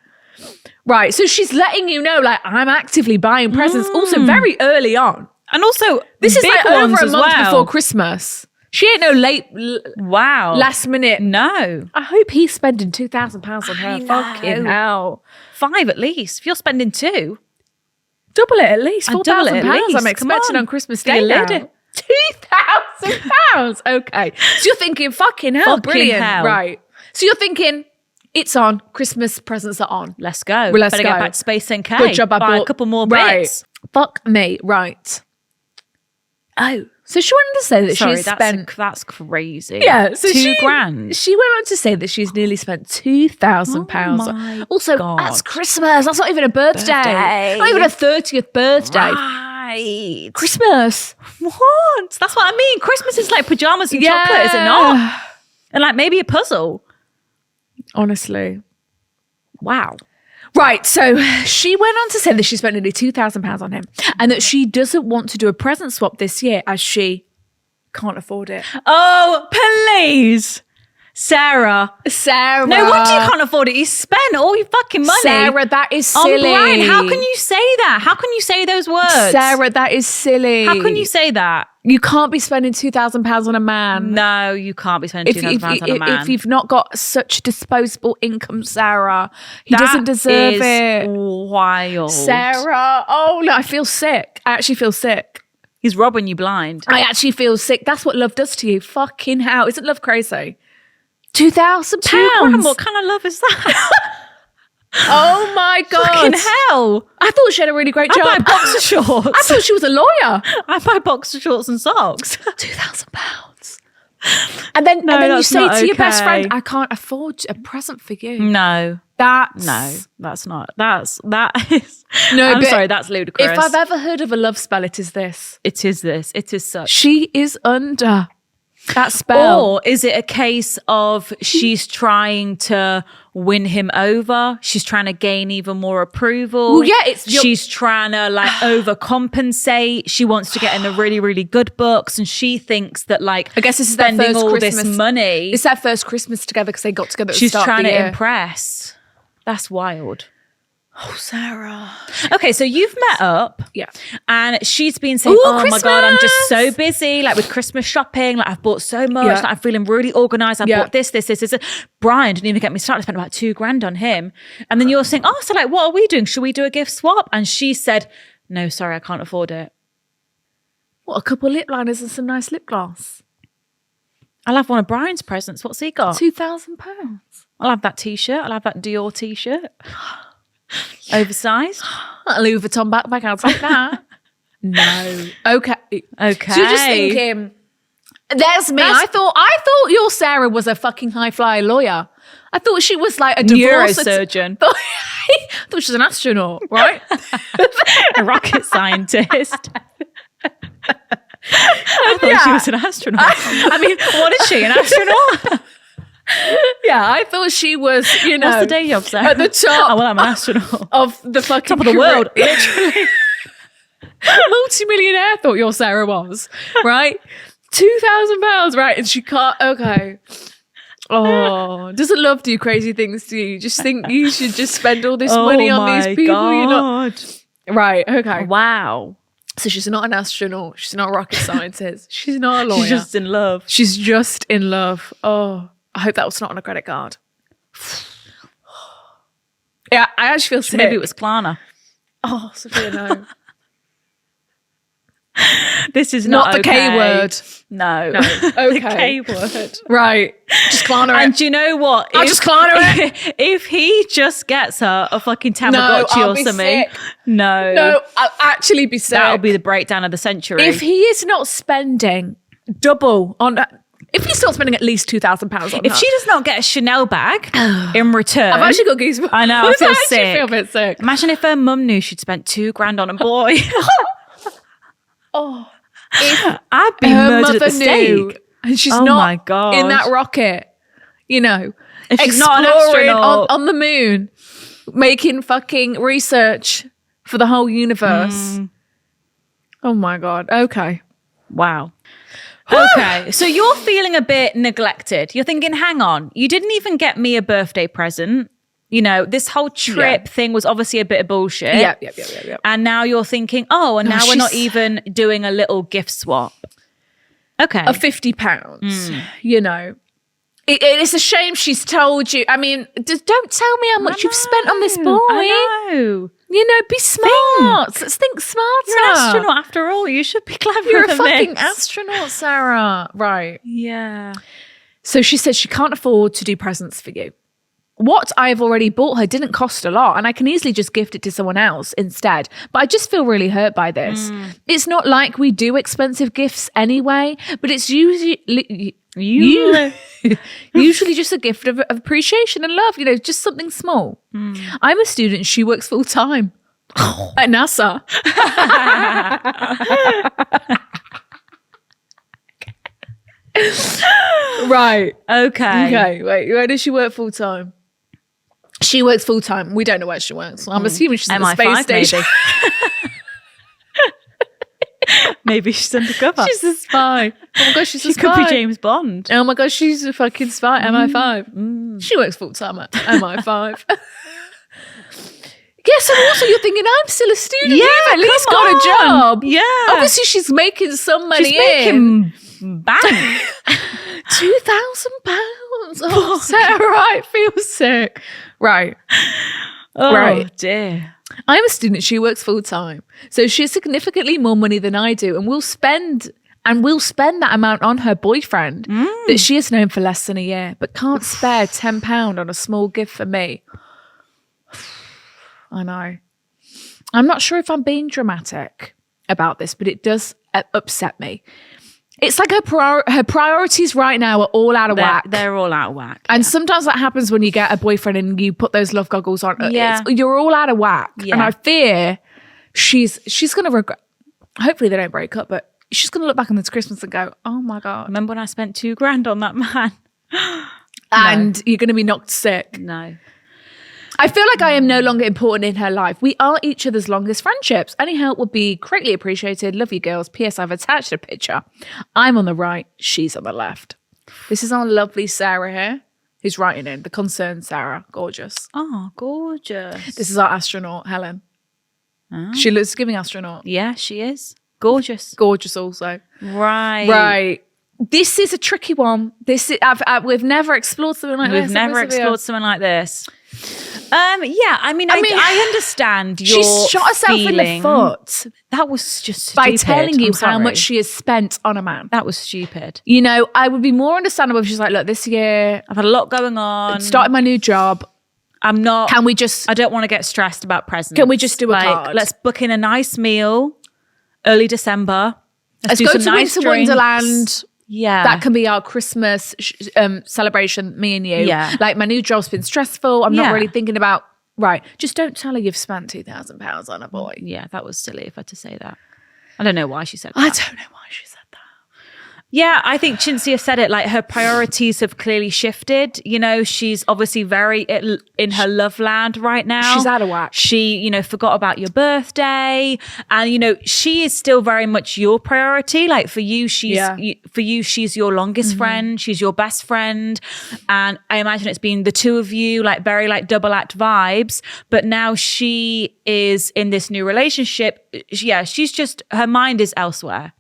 Right, so she's letting you know, like, I'm actively buying presents. Also, very early on, and also this is big like ones over a as month well. before Christmas. She ain't no last minute. No. I hope he's spending £2,000 on her. Fucking hell. 5 at least. If you're spending 2. Double it at least. £4,000 £4,000 I'm expecting on Christmas Day now. £2,000. Okay. So you're thinking, fucking hell, Fucking brilliant. hell. Right. So you're thinking, it's on. Christmas presents are on. Let's go. Well, let's Better go. get back to Space NK. Good job, I Buy bought a couple more right. bits. Fuck me. Right. Oh. So she wanted to say that she's spent... That's crazy. Yeah, so £2,000. She went on to say that she's nearly spent £2,000. Oh my also, God. that's Christmas. That's not even a birthday. Not even a 30th birthday. Right. Christmas. What? That's what I mean. Christmas is like pajamas and chocolate, is it not? And like maybe a puzzle. Honestly. Wow. Right, so she went on to say that she spent nearly £2,000 on him and that she doesn't want to do a present swap this year as she can't afford it. Oh, please. Sarah. No wonder you can't afford it. You spent all your fucking money. Sarah, that is silly. Brian, how can you say that? How can you say those words? Sarah, that is silly. How can you say that? You can't be spending £2,000 on a man. No, you can't be spending £2,000 on a man. If you've not got such disposable income, Sarah, he doesn't deserve it. Wild. Sarah, oh no, I feel sick. I actually feel sick. He's robbing you blind. I actually feel sick. That's what love does to you. Fucking hell. Isn't love crazy? £2,000. What kind of love is that? Oh my God. Fucking hell. I thought she had a really great job. I buy boxer shorts. I thought she was a lawyer. I buy boxer shorts and socks. £2,000. And then you say to your best friend, I can't afford a present for you. No. That is. No, I'm sorry, that's ludicrous. If I've ever heard of a love spell, it is this. It is this. It is such. She is under that spell. Or is it a case of she's trying to win him over? She's trying to gain even more approval. Well, yeah, she's trying to like overcompensate. She wants to get in the really, really good books, and she thinks that like I guess this is their spending first all Christmas. this money. It's their first Christmas together because they got together. At She's the start trying of the to year. impress. That's wild. Oh, Sarah. Okay, so you've met up. Yeah. And she's been saying, my God, I'm just so busy, like with Christmas shopping. Like I've bought so much. Yeah. Like I'm feeling really organized. I bought this. Brian didn't even get me started. I spent about $2,000 on him. And then you're saying, so like, what are we doing? Should we do a gift swap? And she said, no, sorry, I can't afford it. What, a couple of lip liners and some nice lip gloss? I'll have one of Brian's presents. What's he got? £2,000. I'll have that t-shirt. I'll have that Dior t-shirt. Oversized. A Louis Vuitton backpack, I'll take that. No. Okay. Okay. So you're just thinking, there's me. I thought your Sarah was a fucking high flyer lawyer. I thought she was like a neurosurgeon. I thought she was an astronaut, right? A rocket scientist. I thought she was an astronaut. I mean, what is she, an astronaut? Yeah, I thought she was, what's the day job, Sarah? At the top. Oh, well, I'm an astronaut. Of the fucking top of the world, literally. Multi-millionaire thought your Sarah was, right? £2,000, right? And she can't, okay. Oh, doesn't love do crazy things to you? You just think you should just spend all this money on these people. God. Right, okay. Wow. So she's not an astronaut. She's not a rocket scientist. She's not a lawyer. She's just in love. She's just in love. Oh, I hope that was not on a credit card. Yeah, I actually feel sick. Maybe it was Klarna. Oh, Sophia, no. This is not the okay. K word. No. Okay. The K word. Right. Just Klarna And it. do you know what? I'll just Klarna it. If he just gets her a fucking Tamagotchi I'll or be something. sick. No, I'll actually be sick. that'll be the breakdown of the century. If he is not spending double on... If he's not spending at least £2,000 on If her, she does not get a Chanel bag in return, I've actually got goosebumps. I know, I feel actually sick. feel a bit sick. Imagine if her mum knew she'd spent $2,000 on a boy. If I'd be her murdered at mother the knew, stake. and she's Oh my not God. in that rocket, you know, If she's not an exploring astronaut. on the moon, making fucking research for the whole universe. Oh my God. Okay. Wow. Okay, so you're feeling a bit neglected. You're thinking, hang on, you didn't even get me a birthday present. You know, this whole trip thing was obviously a bit of bullshit. Yeah. And now you're thinking, and now we're not she's- even doing a little gift swap. Okay. Of £50, you know. It's a shame she's told you. I mean, just don't tell me how much you've spent on this boy. I know. You know, be smart. Let's think smarter. You're an astronaut after all. You should be clever You're a than fucking this. astronaut, Sarah. Right. Yeah. So she said she can't afford to do presents for you. What I've already bought her didn't cost a lot, and I can easily just gift it to someone else instead. But I just feel really hurt by this. It's not like we do expensive gifts anyway, but it's usually just a gift of appreciation and love, you know, just something small. I'm a student. She works full time at NASA. Right. Okay. Wait, where does she work full time? She works full time. We don't know where she works. I'm assuming she's at the space MI5 station. Maybe she's undercover. She's a spy. Oh my gosh, she's a She spy. could be James Bond. Oh my gosh, she's a fucking spy. MI5. She works full time at MI5. Yes, and also you're thinking, I'm still a student. Yeah, You've at least come got a on. job. Yeah. Obviously, she's making some money She's making bank. £2,000. Oh, Sarah, I feel sick. Right. Oh, Right. dear. I'm a student. She works full time. So she has significantly more money than I do. And we'll spend that amount on her boyfriend that she has known for less than a year, but can't spare £10 on a small gift for me. I know. I'm not sure if I'm being dramatic about this, but it does upset me. It's like her priorities right now are all out of whack. They're all out of whack. And sometimes that happens when you get a boyfriend and you put those love goggles on. Yeah. You're all out of whack. Yeah. And I fear she's going to regret. Hopefully they don't break up, but she's going to look back on this Christmas and go, oh my God. Remember when I spent $2,000 on that man? And you're going to be knocked sick. No. I feel like I am no longer important in her life. We are each other's longest friendships. Any help would be greatly appreciated. Love you girls. P.S. I've attached a picture. I'm on the right. She's on the left. This is our lovely Sarah here who's writing in. The concerned Sarah. Gorgeous. Oh, gorgeous. This is our astronaut, Helen. She looks giving astronaut. Yeah, she is. Gorgeous. Gorgeous also. Right. Right. This is a tricky one. We've never explored something like this. We've never explored something like this. Yeah, I mean, I understand your She shot herself in the foot That was just stupid. by telling you I'm how sorry. much she has spent on a man. That was stupid. You know, I would be more understandable if she's like, look, this year, I've had a lot going on. started my new job. I'm not. Can we just, I don't want to get stressed about presents. Can we just do a card? Let's book in a nice meal early December. let's do go some to nice Winter drinks. Wonderland. Yeah. That can be our Christmas celebration, me and you. Yeah. Like my new job's been stressful. I'm not Yeah. really thinking about, right, just don't tell her you've spent £2,000 on a boy. Yeah, that was silly of her to say that. I don't know why she said that. I don't know why she said that. Yeah, I think Cinzia said it, like her priorities have clearly shifted. You know, she's obviously very in her love land right now. She's out of whack. She, forgot about your birthday. And, she is still very much your priority. Like for you, she's your longest friend. She's your best friend. And I imagine it's been the two of you, like very like double act vibes. But now she is in this new relationship. Yeah, she's just, her mind is elsewhere.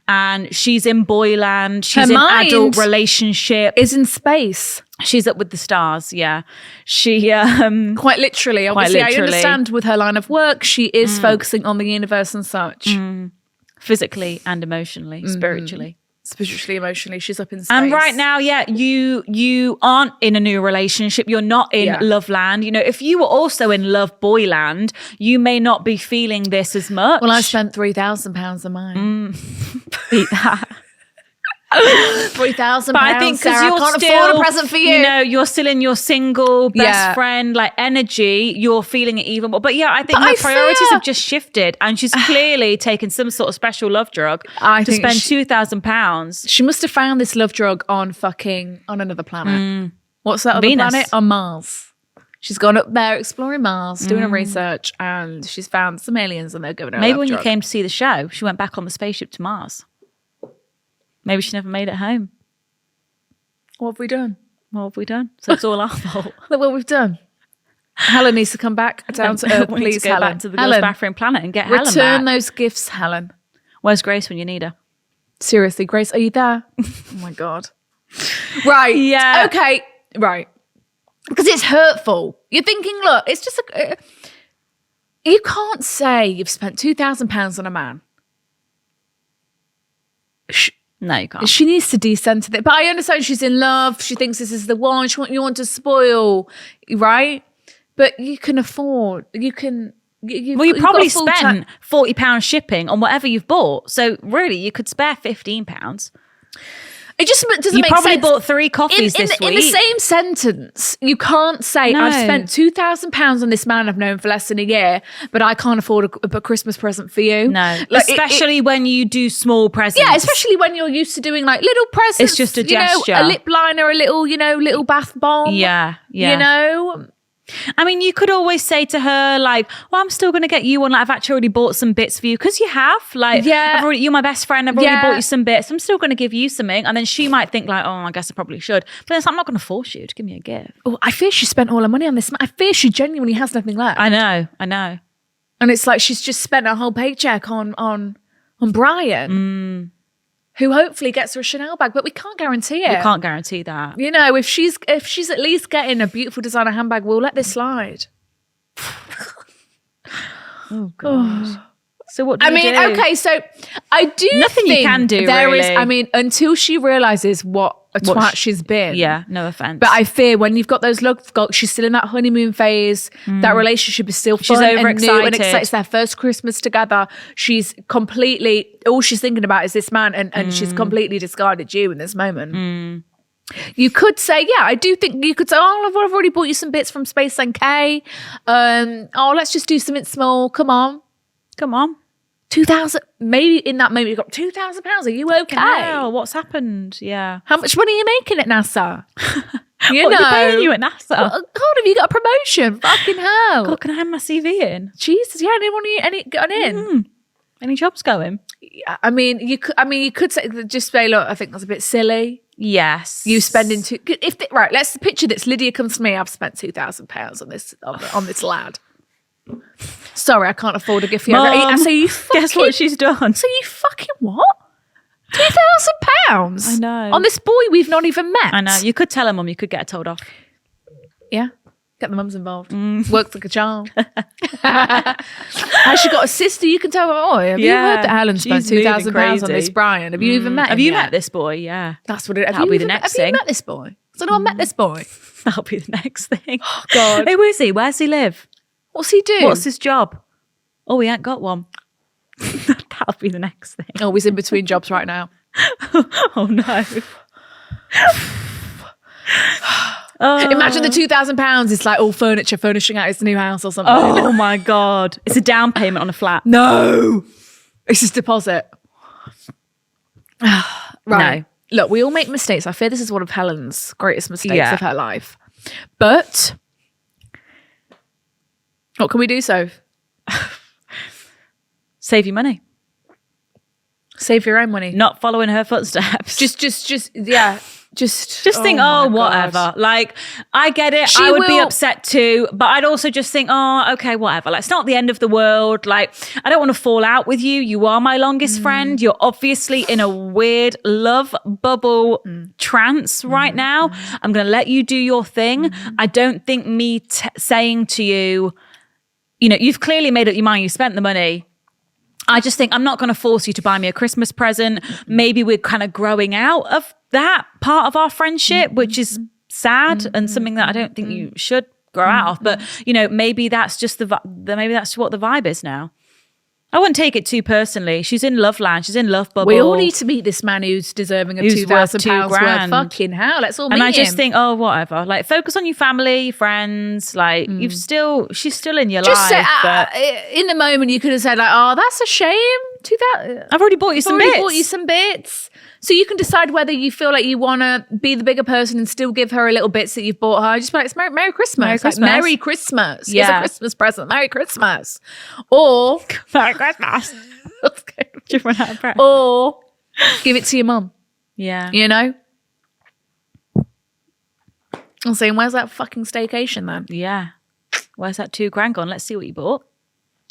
And she's in boyland. She's in adult relationship. Is in space. She's up with the stars. Yeah, she Quite literally. Obviously, I literally. understand with her line of work, she is focusing on the universe and such. physically and emotionally, spiritually. Spiritually, emotionally, she's up in space. And right now, you aren't in a new relationship. You're not in love land. You know, if you were also in love boy land, you may not be feeling this as much. Well, I spent £3,000 on mine. Beat that. £3,000. But I think because you can't afford a present for you. You know, you're still in your single best friend like energy. You're feeling it even more. But yeah, I think her priorities have just shifted, and she's clearly taken some sort of special love drug to spend £2,000. She must have found this love drug on another planet. What's that other planet? On Mars. She's gone up there exploring Mars, doing her research, and she's found some aliens, and they're giving her. Maybe when you came to see the show, she went back on the spaceship to Mars. Maybe she never made it home. What have we done? So it's all our fault. Look what we've done. Helen needs to come back down to earth, please, to go Helen. Back to the girls' bathroom planet and get Helen back. Return those gifts, Helen. Where's Grace when you need her? Seriously, Grace, are you there? Oh my God. Right. Yeah. Okay. Right. Because it's hurtful. You're thinking, look, it's just you can't say you've spent £2,000 on a man. No, you can't. She needs to decenter it. But I understand she's in love. She thinks this is the one. You want to spoil, right? But you can afford. You probably spent £40 shipping on whatever you've bought. So really, you could spare £15. It just doesn't make sense. You probably bought 3 coffees this week. In the same sentence, you can't say, I've spent £2,000 on this man I've known for less than a year, but I can't afford a Christmas present for you. No. Especially when you do small presents. Yeah, especially when you're used to doing like little presents. It's just a gesture. A lip liner, a little bath bomb. Yeah. You know? I mean, you could always say to her, like, well, I'm still going to get you one. Like, I've actually already bought some bits for you. Because you have. Like, you're my best friend. I've already bought you some bits. I'm still going to give you something. And then she might think like, oh, I guess I probably should. But it's like, I'm not going to force you to give me a gift. Oh, I fear she spent all her money on this. I fear she genuinely has nothing left. I know. And it's like she's just spent her whole paycheck on Brian. Who hopefully gets her a Chanel bag, but we can't guarantee it. We can't guarantee that. You know, if she's at least getting a beautiful designer handbag, we'll let this slide. Oh God. So what do you do? Okay, so I do nothing think you can do. There really. is. I mean, until she realizes what a twat she's been. Yeah, no offense. But I fear when you've got those she's still in that honeymoon phase. That relationship is still fun and new and excited. It's their first Christmas together. She's completely, all she's thinking about is this man, and she's completely discarded you in this moment. You could say, I do think you could say, oh, I've already bought you some bits from Space NK. Let's just do something small. Come on. 2,000, maybe in that moment you've got £2,000. Are you okay? Hell, what's happened? Yeah. How much money are you making at NASA? What are paying you at NASA? God, have you got a promotion? Fucking hell. God, can I have my CV in? Jesus, any got in? Any jobs going? I mean, you could just say, look, I think that's a bit silly. Yes. You spending right, let's picture this. Lydia comes to me, I've spent £2,000 on this lad. Sorry, I can't afford a gift. I say, you fucking, guess what she's done? So you fucking what? £2,000? I know. On this boy we've not even met. I know. You could tell her mum, you could get her told off. Yeah. Get the mums involved. Works like a charm. Has she got a sister? You can tell her, have you heard that Helen spent £2,000 on this Brian? Have you even met him? Have you yet? met this boy? Yeah. That's what it is. That'll be the next thing. Have you met this boy? So no, I met this boy. That'll be the next thing. Oh, God. Who is he? Where's he live? What's he do? What's his job? Oh, he ain't got one. That'll be the next thing. Oh, he's in between jobs right now. Oh, no. Imagine the £2,000 is like all furnishing out his new house or something. Oh, my God. It's a down payment on a flat. No. It's his deposit. Right. No. Look, we all make mistakes. I fear this is one of Helen's greatest mistakes of her life. But what can we do, Soph? Save your money. Save your own money. Not following her footsteps. Just think, whatever. God. Like, I get it. I would be upset too, but I'd also just think, okay, whatever. Like, it's not the end of the world. Like, I don't want to fall out with you. You are my longest friend. You're obviously in a weird love bubble trance right now. I'm going to let you do your thing. I don't think me saying to you, you've clearly made up your mind. You spent the money. I just think I'm not going to force you to buy me a Christmas present. Maybe we're kind of growing out of that part of our friendship, which is sad and something that I don't think you should grow out of. But, maybe that's just maybe that's what the vibe is now. I wouldn't take it too personally. She's in love land. She's in love bubble. We all need to meet this man who's deserving of £2,000 worth. Fucking hell, let's all meet him. And I just think, whatever. Like, focus on your family, your friends. Like, she's still in your life. But in the moment, you could have said, like, oh, that's a shame. I've already bought you some bits. Bought you some bits. So you can decide whether you feel like you want to be the bigger person and still give her a little bits that you've bought her. Just be like, it's Merry Christmas. Merry Christmas. Like, Merry Christmas. Yeah. It's a Christmas present. Merry Christmas. Or Merry Christmas. Or give it to your mum. Yeah. I'm saying, where's that fucking staycation then? Yeah. Where's that $2,000 gone? Let's see what you bought.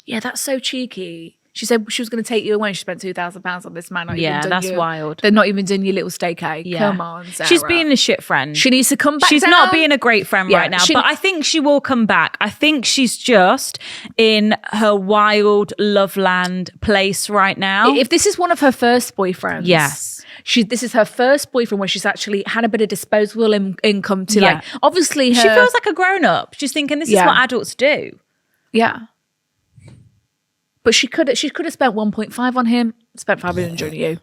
Yeah, that's so cheeky. She said she was going to take you away and she spent £2,000 on this man. That's wild. They've not even done your little staycay. Yeah. Come on, Sarah. She's being a shit friend. She needs to come back. She's down. not being a great friend right now, but I think she will come back. I think she's just in her wild Loveland place right now. If this is one of her first boyfriends. Yes. This is her first boyfriend where she's actually had a bit of disposable income to like, obviously she feels like a grown up. She's thinking this is what adults do. Yeah. But she could have spent 1.5 on him, spent 500 on you.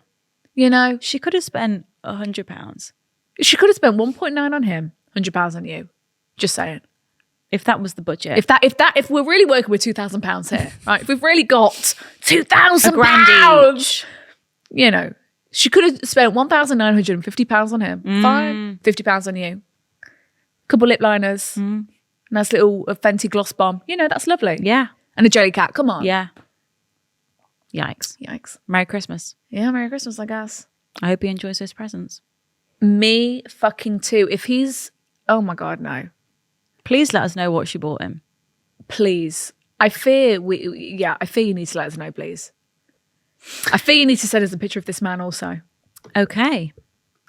She could have spent £100. She could have spent 1.9 on him, £100 on you. Just saying. If that was the budget. If we're really working with £2,000 here, right? If we've really got £2,000 £1,000 each. She could have spent £1,950 on him. Fine. £50 on you. Couple lip liners. Nice little Fenty gloss bomb. That's lovely. Yeah. And a jelly cat. Come on. Yeah. Yikes. Merry Christmas. Yeah, Merry Christmas, I guess. I hope he enjoys those presents. Me fucking too. If he's... Oh my God, no. Please let us know what she bought him. Please. I fear you need to let us know, please. I fear you need to send us a picture of this man also. Okay.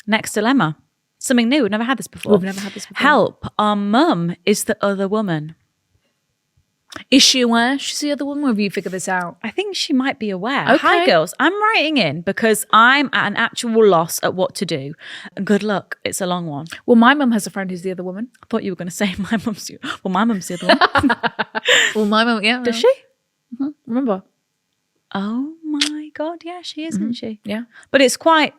Next dilemma. Something new. We've never had this before. We've never had this before. Help. Our mum is the other woman. Is she aware she's the other woman, or have you figured this out? I think she might be aware. Okay. Hi, girls. I'm writing in because I'm at an actual loss at what to do. Good luck. It's a long one. Well, my mum has a friend who's the other woman. I thought you were going to say my mum's the other one. Well, my mum, yeah. Does she? Mm-hmm. Remember? Oh my God. Yeah, she is, isn't she? Yeah. But it's quite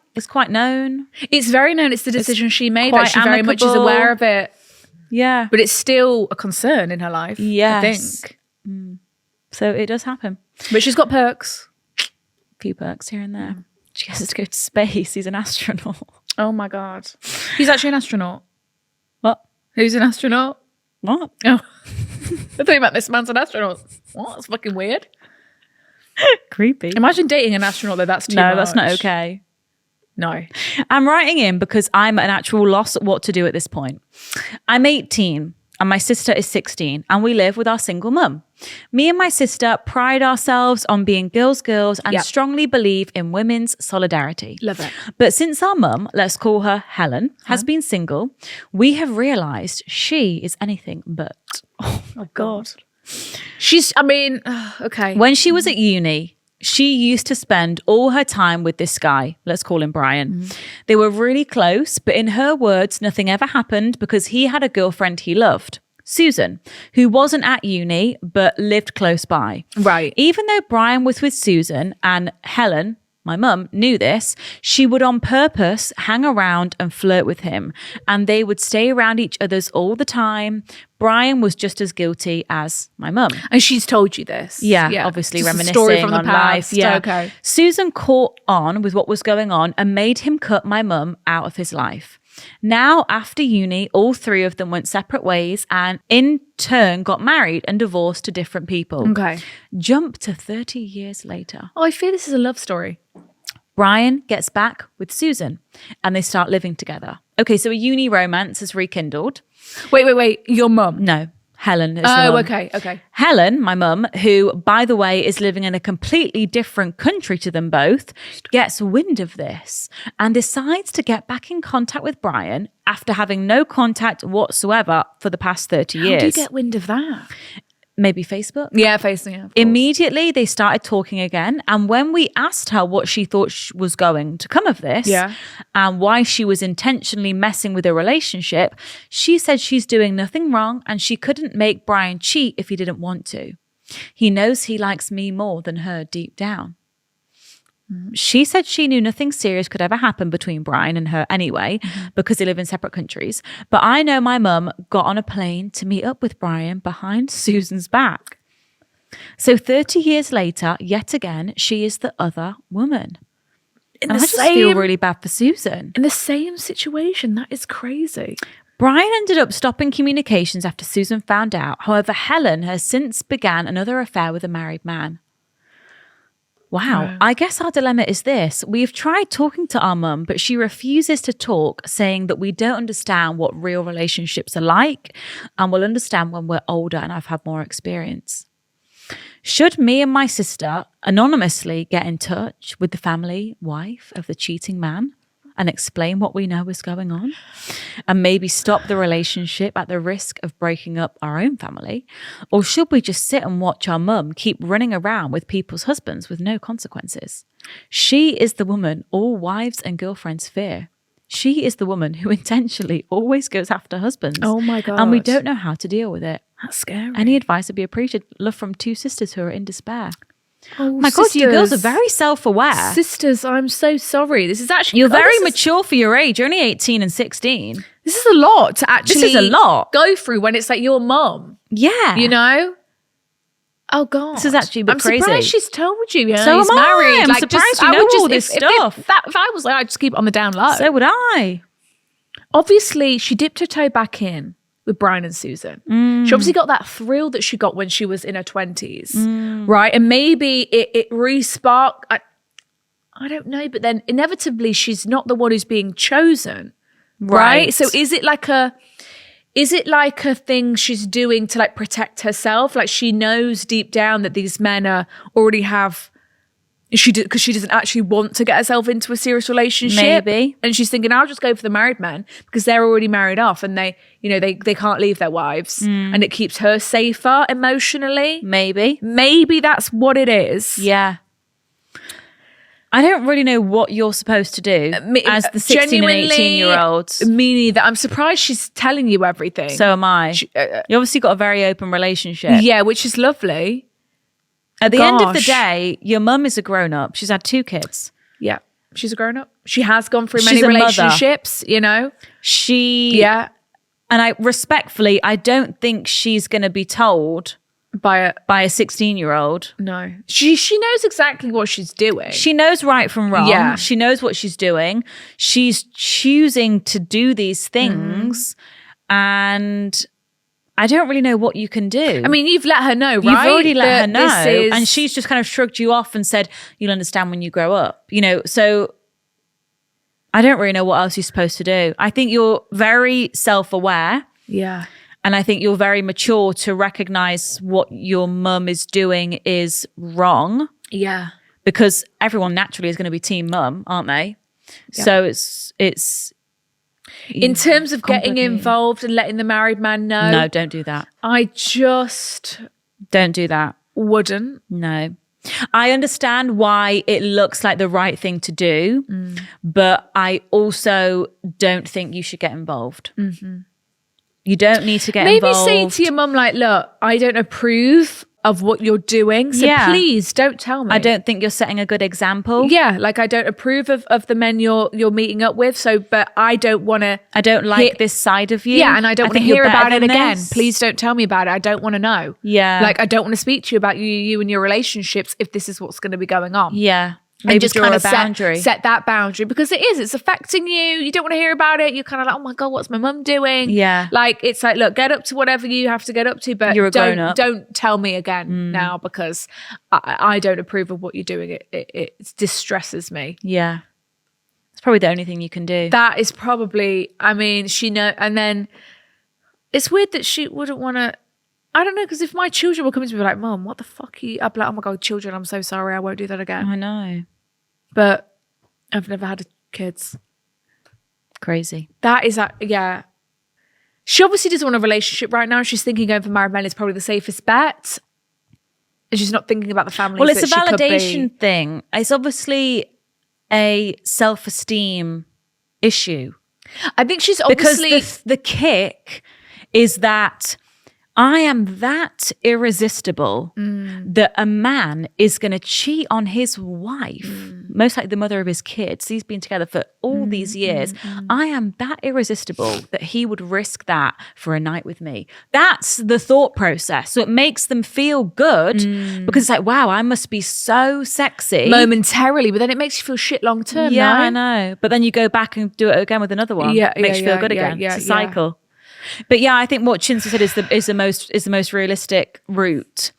known. It's very known. It's the decision she made. Like, she very much is amicable. aware of it. Yeah. But it's still a concern in her life. Yes. I think. So it does happen. But she's got perks. A few perks here and there. She has to go to space. He's an astronaut. Oh my God. He's actually an astronaut. What? Who's an astronaut? What? Oh. I thought you meant this man's an astronaut. What? That's fucking weird. Creepy. Imagine dating an astronaut though. That's too much. No, that's not okay. No. I'm writing in because I'm at an actual loss at what to do at this point. I'm 18 and my sister is 16 and we live with our single mum. Me and my sister pride ourselves on being girls and strongly believe in women's solidarity. Love it. But since our mum, let's call her Helen, has been single, we have realised she is anything but. Oh my God. Okay. When she was at uni, she used to spend all her time with this guy. Let's call him Brian. They were really close, but in her words, nothing ever happened because he had a girlfriend he loved, Susan, who wasn't at uni, but lived close by. Right. Even though Brian was with Susan and Helen, my mum, knew this, she would on purpose hang around and flirt with him, and they would stay around each other's all the time. Brian was just as guilty as my mum. And she's told you this? Yeah. Obviously just reminiscing a story from the on past. life. Yeah. Okay. Susan caught on with what was going on and made him cut my mum out of his life. Now, after uni, all three of them went separate ways and in turn got married and divorced to different people. Okay. Jump to 30 years later. Oh, I feel this is a love story. Brian gets back with Susan and they start living together. Okay, so a uni romance has rekindled. Wait. Your mum? No, Helen is the Oh, mum. okay. Helen, my mum, who, by the way, is living in a completely different country to them both, gets wind of this and decides to get back in contact with Brian after having no contact whatsoever for the past 30 years. How do you get wind of that? maybe Facebook. Yeah, Facebook. Immediately, they started talking again. And when we asked her what she thought was going to come of this and why she was intentionally messing with the relationship, she said she's doing nothing wrong and she couldn't make Brian cheat if he didn't want to. He knows he likes me more than her deep down. She said she knew nothing serious could ever happen between Brian and her anyway, because they live in separate countries. But I know my mum got on a plane to meet up with Brian behind Susan's back. So 30 years later, yet again, she is the other woman. And I just feel really bad for Susan. In the same situation. That is crazy. Brian ended up stopping communications after Susan found out. However, Helen has since began another affair with a married man. Wow. I guess our dilemma is this. We've tried talking to our mum, but she refuses to talk, saying that we don't understand what real relationships are like and we'll understand when we're older and I've had more experience. Should me and my sister anonymously get in touch with the family wife of the cheating man and explain what we know is going on and maybe stop the relationship at the risk of breaking up our own family? Or should we just sit and watch our mum keep running around with people's husbands with no consequences? She is the woman all wives and girlfriends fear. She is the woman who intentionally always goes after husbands. Oh my God. And we don't know how to deal with it. That's scary. Any advice would be appreciated. Love from two sisters who are in despair. Oh, my God, you girls are very self-aware. Sisters, I'm so sorry. This is actually... You're very mature for your age. You're only 18 and 16. This is a lot to actually... This is a lot. ...go through when it's like your mum. Yeah. You know? Oh, God. This is actually a bit crazy. I'm surprised she's told you. So he's am married. I. I'm surprised you know all this stuff. If I was like, I'd just keep it on the down low. So would I. Obviously, she dipped her toe back in with Brian and Susan. She obviously got that thrill that she got when she was in her 20s, right? And maybe it re-sparked, I don't know, but then inevitably she's not the one who's being chosen, right? So is it like a thing she's doing to like protect herself? Like she knows deep down that these men already have... because she doesn't actually want to get herself into a serious relationship. Maybe. And she's thinking, I'll just go for the married men because they're already married off and they can't leave their wives and it keeps her safer emotionally. Maybe that's what it is. Yeah. I don't really know what you're supposed to do as the 16 and 18-year-olds. Me neither. I'm surprised she's telling you everything. So am I. You obviously got a very open relationship. Yeah, which is lovely. At the end of the day, your mum is a grown-up. She's had 2 kids. Yeah. She's a grown-up. She has gone through many relationships, you know? Yeah. And I respectfully, I don't think she's going to be told by a 16-year-old. No. She knows exactly what she's doing. She knows right from wrong. Yeah. She knows what she's doing. She's choosing to do these things and... I don't really know what you can do. I mean, you've let her know, right? You've already let her know. And she's just kind of shrugged you off and said, you'll understand when you grow up. You know, so I don't really know what else you're supposed to do. I think you're very self-aware. Yeah. And I think you're very mature to recognize what your mum is doing is wrong. Yeah. Because everyone naturally is going to be team mum, aren't they? Yeah. So it's in terms of getting involved and letting the married man know. No, don't do that. I just... Don't do that. Wouldn't. No. I understand why it looks like the right thing to do, but I also don't think you should get involved. You don't need to get involved. Maybe say to your mum, like, look, I don't approve of what you're doing, so please don't tell me. I don't think you're setting a good example. Yeah, like I don't approve of the men you're meeting up with, so but I don't want to... I don't like this side of you. Yeah, and I don't want to hear about it again. Please don't tell me about it. I don't want to know. Yeah. Like I don't want to speak to you about you and your relationships if this is what's going to be going on. Yeah. Maybe and just kind of set that boundary because it's affecting you. You don't want to hear about it. You're kind of like, oh my God, what's my mum doing? Yeah. Like, it's like, look, get up to whatever you have to get up to, but you're a grown up. Don't tell me again now because I don't approve of what you're doing. It distresses me. Yeah. It's probably the only thing you can do. That is probably, I mean, and then it's weird that she wouldn't want to, I don't know, because if my children were coming to me like, Mum, what the fuck are you? I'd be like, oh my God, children, I'm so sorry. I won't do that again. I know. But I've never had kids. Crazy. That is, yeah. She obviously doesn't want a relationship right now. She's thinking going for married men is probably the safest bet. And she's not thinking about the family. Well, it's a validation thing. It's obviously a self-esteem issue. I think she's obviously... Because the kick is that I am that irresistible that a man is going to cheat on his wife, most likely the mother of his kids. He's been together for all these years. I am that irresistible that he would risk that for a night with me. That's the thought process. So it makes them feel good because it's like, wow, I must be so sexy. Momentarily, but then it makes you feel shit long term. Yeah, no? I know. But then you go back and do it again with another one. Yeah, makes you feel good again. It's a cycle. But yeah, I think what Chinsa said is the most realistic route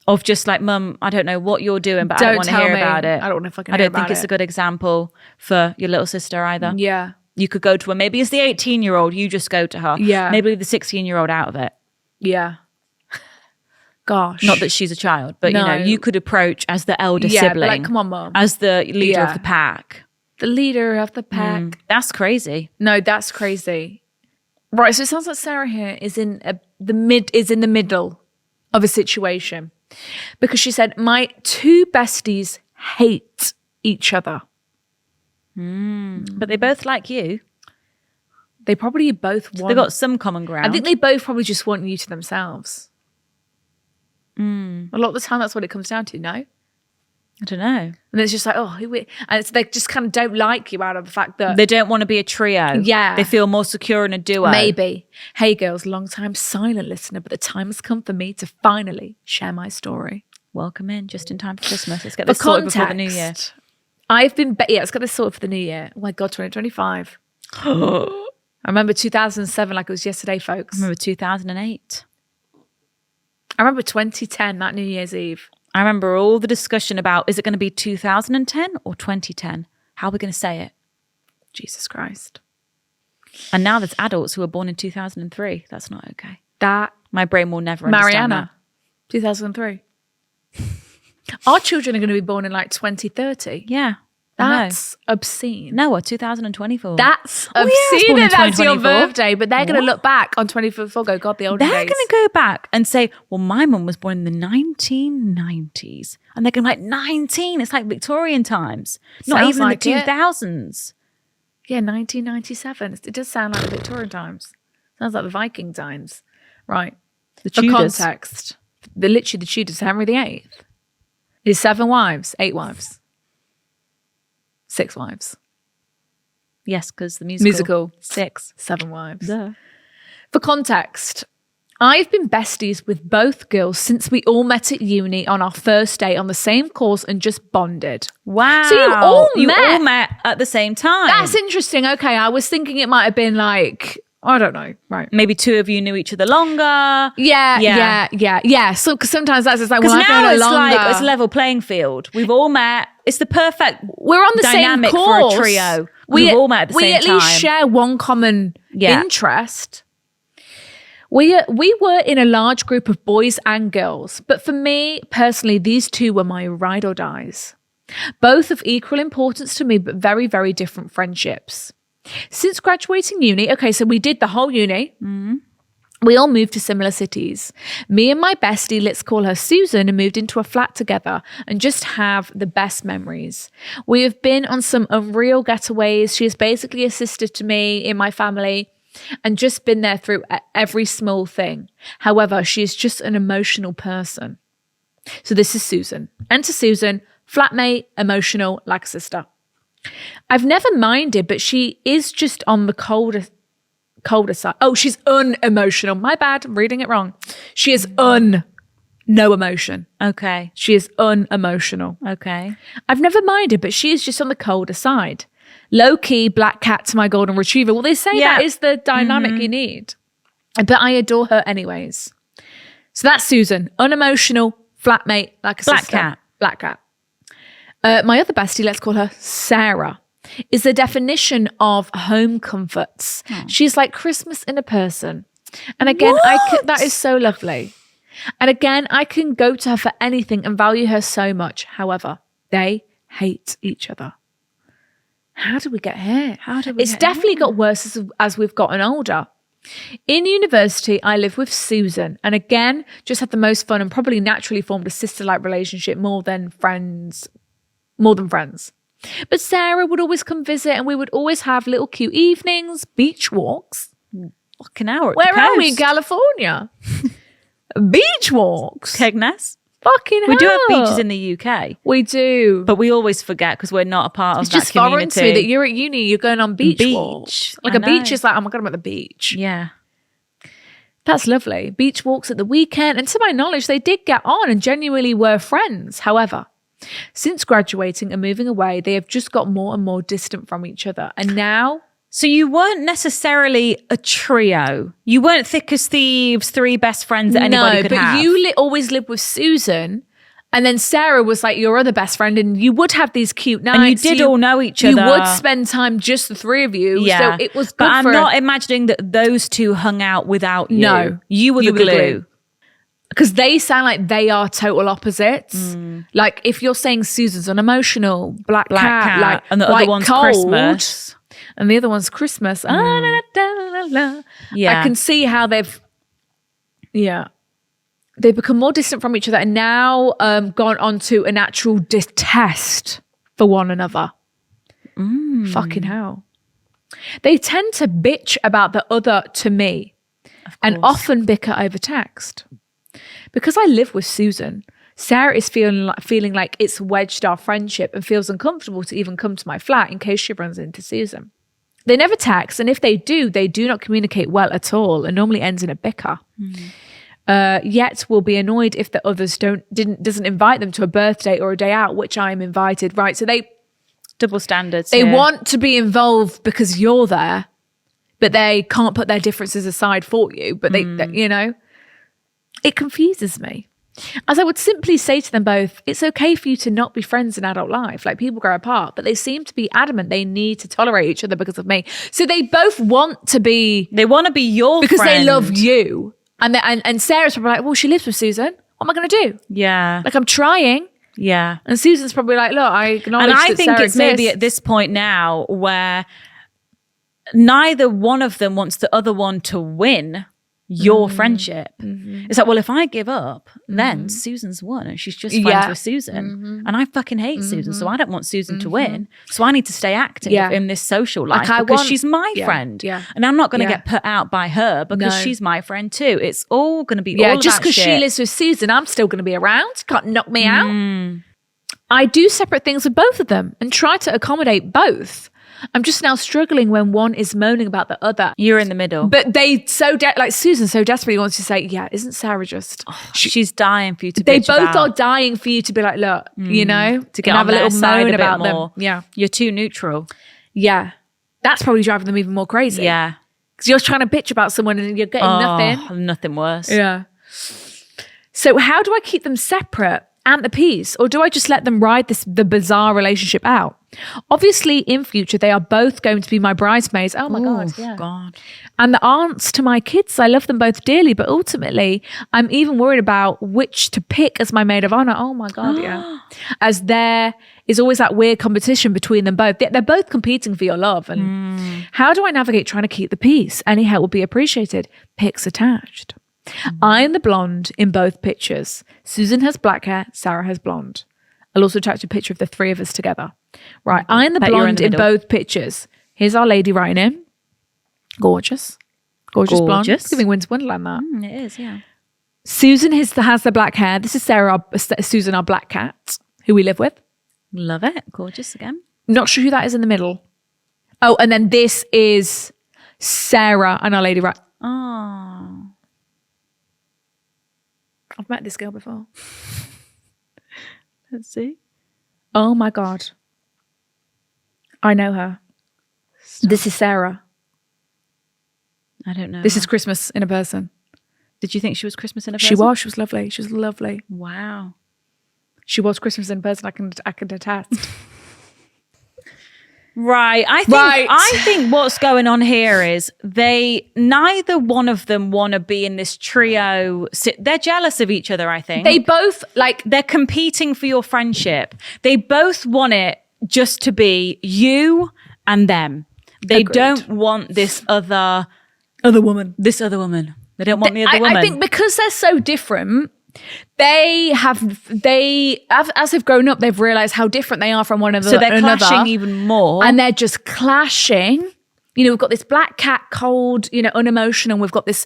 of just like, Mum, I don't know what you're doing, but I don't want to hear about it. I don't want to fucking I hear don't about think it's a good example for your little sister either. Yeah. You could go to her. Maybe it's the 18-year-old. You just go to her. Yeah. Maybe leave the 16-year-old out of it. Yeah. Gosh. Not that she's a child, but No. you know, you could approach as the elder sibling. Like, come on, Mum. As the leader of the pack. The leader of the pack. That's crazy. No, that's crazy. Right, so it sounds like Sarah here is in the middle of a situation because she said, my two besties hate each other. But they both like you. They probably both want... They've got some common ground. I think they both probably just want you to themselves. A lot of the time that's what it comes down to, no? I don't know. And it's just like, oh, and it's, they just kind of don't like you out of the fact that... They don't want to be a trio. Yeah. They feel more secure in a duo. Maybe. Hey, girls, long-time silent listener, but the time has come for me to finally share my story. Welcome in, just in time for Christmas. Let's get this sorted before the new year. I've been... let's get this sorted for the new year. Oh my God, 2025. I remember 2007 like it was yesterday, folks. I remember 2008. I remember 2010, that New Year's Eve. I remember all the discussion about, is it going to be 2010 or 2010? How are we going to say it? Jesus Christ. And now there's adults who were born in 2003. That's not okay. That My brain will never understand Mariana, 2003. Our children are going to be born in like 2030. that. Yeah. That's obscene. Noah, 2024. That's I was obscene born in that that's your 2024. birthday, but they're going to look back on 2024 go, God, the olden They're days. going to go back and say, well, my mum was born in the 1990s. And they're going to be like, 19? It's like Victorian times. Not Sounds even like in it. the 2000s. Yeah, 1997. It does sound like the Victorian times. Sounds like the Viking times. Right. The For Tudors. context, literally the Tudors, Henry VIII. His 7 wives, 8 wives. 6 wives. Yes, because the musical. 6. 7 wives. Duh. For context, I've been besties with both girls since we all met at uni on our first day on the same course and just bonded. Wow. So you all met at the same time. That's interesting. Okay, I was thinking it might have been like, I don't know. Right. Maybe 2 of you knew each other longer. Yeah. So, because sometimes that's just like, well, Because I've known now her it's longer. like it's a level playing field. We've all met. It's the perfect We're on the same dynamic course. for a trio. We've all met at the same time. We at least share one common interest. We were in a large group of boys and girls, but for me personally, these 2 were my ride or dies. Both of equal importance to me, but very, very different friendships. Since graduating uni, okay, so we did the whole uni. We all moved to similar cities. Me and my bestie, let's call her Susan, and moved into a flat together and just have the best memories. We have been on some unreal getaways. She is basically a sister to me in my family and just been there through every small thing. However, she is just an emotional person. So this is Susan. Enter Susan, flatmate, emotional, like a sister. I've never minded, but she is just on the colder side. Oh, she's unemotional. My bad. I'm reading it wrong. She is no emotion. Okay. She is unemotional. Okay. I've never minded, but she is just on the colder side. Low-key black cat to my golden retriever. Well, they say that is the dynamic you need. But I adore her anyways. So that's Susan. Unemotional, flatmate, like a sister. Black cat. My other bestie, let's call her Sarah, is the definition of home comforts. She's like Christmas in a person. And again, that is so lovely. And again, I can go to her for anything and value her so much. However, they hate each other. How did we get here? It's definitely got worse as we've gotten older. In university, I live with Susan, and again, just had the most fun and probably naturally formed a sister-like relationship more than friends. But Sarah would always come visit, and we would always have little cute evenings, beach walks. Fucking hour. Where are we in California? Beach walks. Kegness. Fucking hell. We do have beaches in the UK. We do. But we always forget because we're not a part of it's that just foreign community. to me that you're at uni, you're going on beach walks. Like a beach is like, oh my God, I'm at the beach. Yeah. That's lovely. Beach walks at the weekend. And to my knowledge, they did get on and genuinely were friends. However, since graduating and moving away, they have just got more and more distant from each other. And now... So you weren't necessarily a trio. You weren't thick as thieves, 3 best friends that anybody could have. No, but you always lived with Susan, and then Sarah was like your other best friend, and you would have these cute nights. And you did all know each other. You would spend time, just the 3 of you. Yeah. So it was good. But I'm not imagining that those 2 hung out without you. No. You were the glue. Because they sound like they are total opposites. Like if you're saying Susan's unemotional, black cat, like and the other one's cold, Christmas. And the other one's Christmas. Yeah. I can see how they've become more distant from each other and now gone on to an actual detest for one another. Fucking hell. They tend to bitch about the other to me and often bicker over text. Because I live with Susan, Sarah is feeling like it's wedged our friendship and feels uncomfortable to even come to my flat in case she runs into Susan. They never text, and if they do not communicate well at all and normally ends in a bicker. Yet will be annoyed if the others doesn't invite them to a birthday or a day out, which I am invited. Right, so they... Double standards. They want to be involved because you're there, but they can't put their differences aside for you. But they you know, it confuses me. As I would simply say to them both, it's okay for you to not be friends in adult life. Like people grow apart, but they seem to be adamant they need to tolerate each other because of me. So they both want to be... They want to be your because friend. they love you. And Sarah's probably like, well, she lives with Susan. What am I going to do? Yeah. Like I'm trying. Yeah. And Susan's probably like, look, I acknowledge that And I think Sarah it's maybe at this point now where neither one of them wants the other one to win your friendship. It's like, well, if I give up, then Susan's won and she's just friends with Susan. And I fucking hate Susan, so I don't want Susan to win. So I need to stay active in this social life because she's my friend. Yeah. And I'm not going to get put out by her because she's my friend too. It's all going to be all just because she lives with Susan, I'm still going to be around. Can't knock me out. I do separate things with both of them and try to accommodate both. I'm just now struggling when one is moaning about the other. You're in the middle. But they like Susan so desperately wants to say, yeah, isn't Sarah just... she's dying for you to They bitch both about. are dying for you to be like, look, you know, to get have on a little their moan side about more. them. Yeah. You're too neutral. Yeah. That's probably driving them even more crazy. Yeah. Because you're trying to bitch about someone and you're getting nothing. Nothing worse. Yeah. So how do I keep them separate and at peace? Or do I just let them ride the bizarre relationship out? Obviously, in future, they are both going to be my bridesmaids. Oh my God. Yeah. God. And the aunts to my kids. I love them both dearly, but ultimately, I'm even worried about which to pick as my maid of honor. Oh my God, yeah. As there is always that weird competition between them both. They're both competing for your love. And how do I navigate trying to keep the peace? Any help will be appreciated. Pics attached. I'm the blonde in both pictures. Susan has black hair, Sarah has blonde. I'll also attach a picture of the 3 of us together. Right, I'm the blonde in both pictures. Here's our lady writing in. Gorgeous. Gorgeous blonde. It's giving Winter Wonderland that. It is, yeah. Susan has the black hair. This is Susan, our black cat, who we live with. Love it. Gorgeous again. Not sure who that is in the middle. Oh, and then this is Sarah and our lady right. Oh. I've met this girl before. Let's see. Oh my God. I know her. Stop. This is Sarah. I don't know. This is Christmas in a person. Did you think she was Christmas in a person? She was. She was lovely. She was lovely. Wow. She was Christmas in person. I can attest. Right. I think what's going on here is neither one of them want to be in this trio. They're jealous of each other, I think. They both they're competing for your friendship. They both want it just to be you and them. They Agreed. don't want this other other woman. This other woman. They don't want the other woman. I think because they're so different, as they've grown up, they've realised how different they are from one another. So they're clashing even more. And they're just clashing. You know, we've got this black cat, cold, you know, unemotional, and we've got this,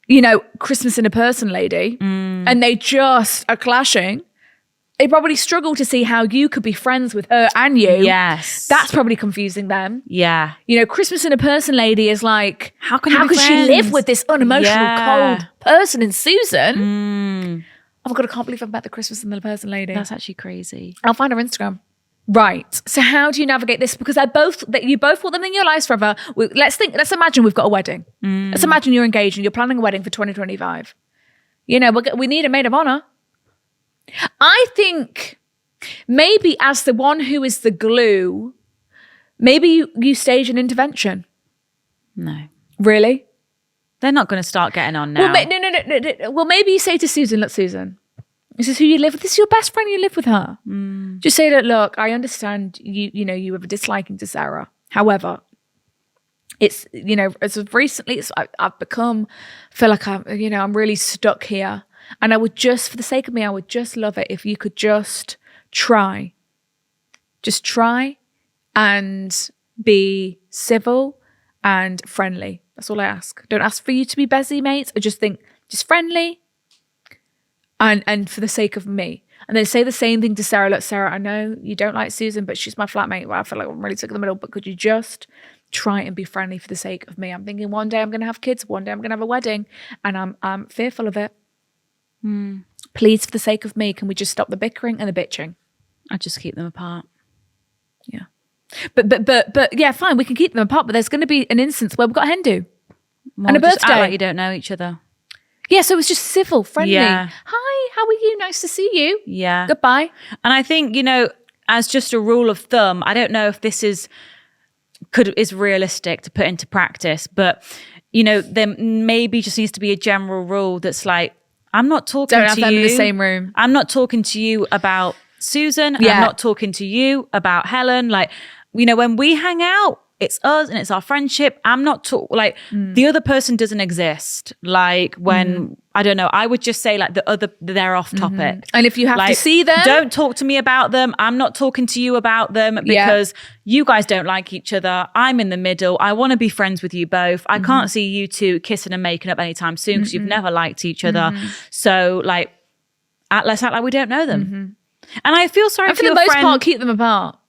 you know, Christmas in a person lady. And they just are clashing. They probably struggle to see how you could be friends with her and you. Yes. That's probably confusing them. Yeah. You know, Christmas in a person lady is like, how could she live with this unemotional, cold person in Susan? Oh my God, I can't believe I've met the Christmas in a person lady. That's actually crazy. I'll find her Instagram. Right. So how do you navigate this? Because you both want them in your lives forever. Let's imagine we've got a wedding. Let's imagine you're engaged and you're planning a wedding for 2025. You know, we need a maid of honor. I think maybe as the one who is the glue, maybe you stage an intervention. No. Really? They're not going to start getting on now. Well, no. Well, maybe you say to Susan, look, Susan, this is who you live with. This is your best friend. You live with her. Just say that, look, I understand you know, you have a disliking to Sarah. However, it's, you know, as of recently, feel like I'm really stuck here. And I would just, for the sake of me, I would just love it if you could just try. Just try and be civil and friendly. That's all I ask. Don't ask for you to be busy mates. I just think, just friendly and for the sake of me. And then say the same thing to Sarah. Look, Sarah, I know you don't like Susan, but she's my flatmate. Well, I feel like I'm really stuck in the middle, but could you just try and be friendly for the sake of me? I'm thinking one day I'm going to have kids. One day I'm going to have a wedding and I'm fearful of it. Please, for the sake of me, can we just stop the bickering and the bitching? I just keep them apart. Yeah. But yeah, fine, we can keep them apart, but there's going to be an instance where we've got a hen do and a birthday. Just act like you don't know each other. Yeah, so it's just civil, friendly. Yeah. Hi, how are you? Nice to see you. Yeah. Goodbye. And I think, you know, as just a rule of thumb, I don't know if this is realistic to put into practice, but, you know, there maybe just needs to be a general rule that's like, I'm not talking to you. Don't have them in the same room. I'm not talking to you about Susan. Yeah. I'm not talking to you about Helen. Like, you know, when we hang out, it's us and it's our friendship. I'm not the other person doesn't exist. Like when, I don't know, I would just say like they're off topic. And if you have to see them, don't talk to me about them. I'm not talking to you about them because you guys don't like each other. I'm in the middle. I want to be friends with you both. I can't see you two kissing and making up anytime soon because you've never liked each other. So like, let's act like we don't know them. And I feel sorry for the most part, keep them apart.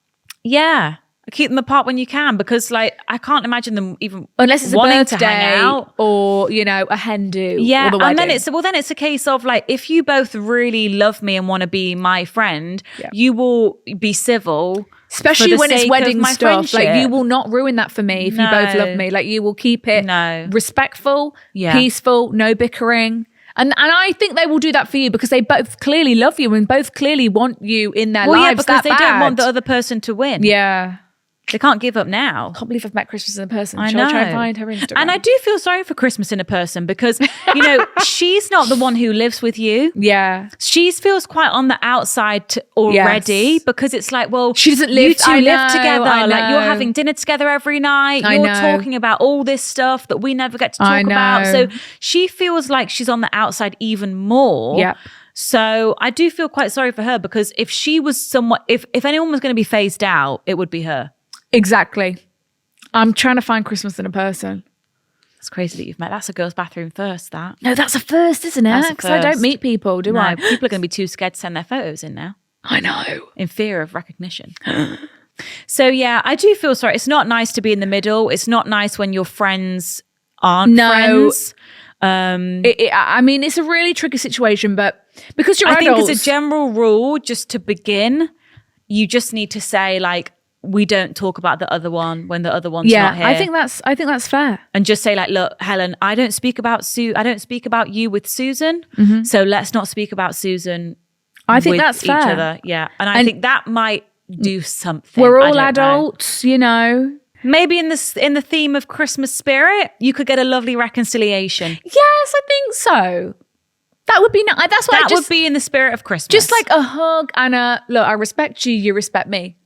Yeah. Keep them apart when you can, because like I can't imagine them even unless it's wanting a birthday to hang out or, you know, a hen do. Yeah, or the wedding. And then it's a case of like, if you both really love me and want to be my friend, you will be civil, especially when it's wedding stuff. Friendship. Like you will not ruin that for me if you both love me. Like you will keep it respectful, peaceful, no bickering. And I think they will do that for you because they both clearly love you and both clearly want you in their lives. Yeah, because they don't want the other person to win. Yeah. They can't give up now. I can't believe I've met Christmas in a person. I Shall know. I try and find her Instagram? And I do feel sorry for Christmas in a person because, you know, she's not the one who lives with you. Yeah. She feels quite on the outside already because it's like, well, she doesn't live. You two live together. Like you're having dinner together every night. You're talking about all this stuff that we never get to talk about. So she feels like she's on the outside even more. Yeah. So I do feel quite sorry for her because if she was if anyone was going to be phased out, it would be her. Exactly. I'm trying to find Christmas in a person. It's crazy that you've met. That's a girl's bathroom first, that. No, that's a first, isn't it? Because I don't meet people, do I? People are going to be too scared to send their photos in now. I know. In fear of recognition. So, yeah, I do feel sorry. It's not nice to be in the middle. It's not nice when your friends aren't friends. I mean, it's a really tricky situation, but because you're adults. I think as a general rule, just to begin, you just need to say, like, we don't talk about the other one when the other one's not here. I think that's fair. And just say like, look, Helen, I don't speak about you with Susan. So let's not speak about Susan. I think that's fair. Each other. Yeah. And I think that might do something. We're all adults, you know. Maybe in the theme of Christmas spirit, you could get a lovely reconciliation. Yes, I think so. That would be nice. That's what would be in the spirit of Christmas. Just like a hug and a look, I respect you, you respect me.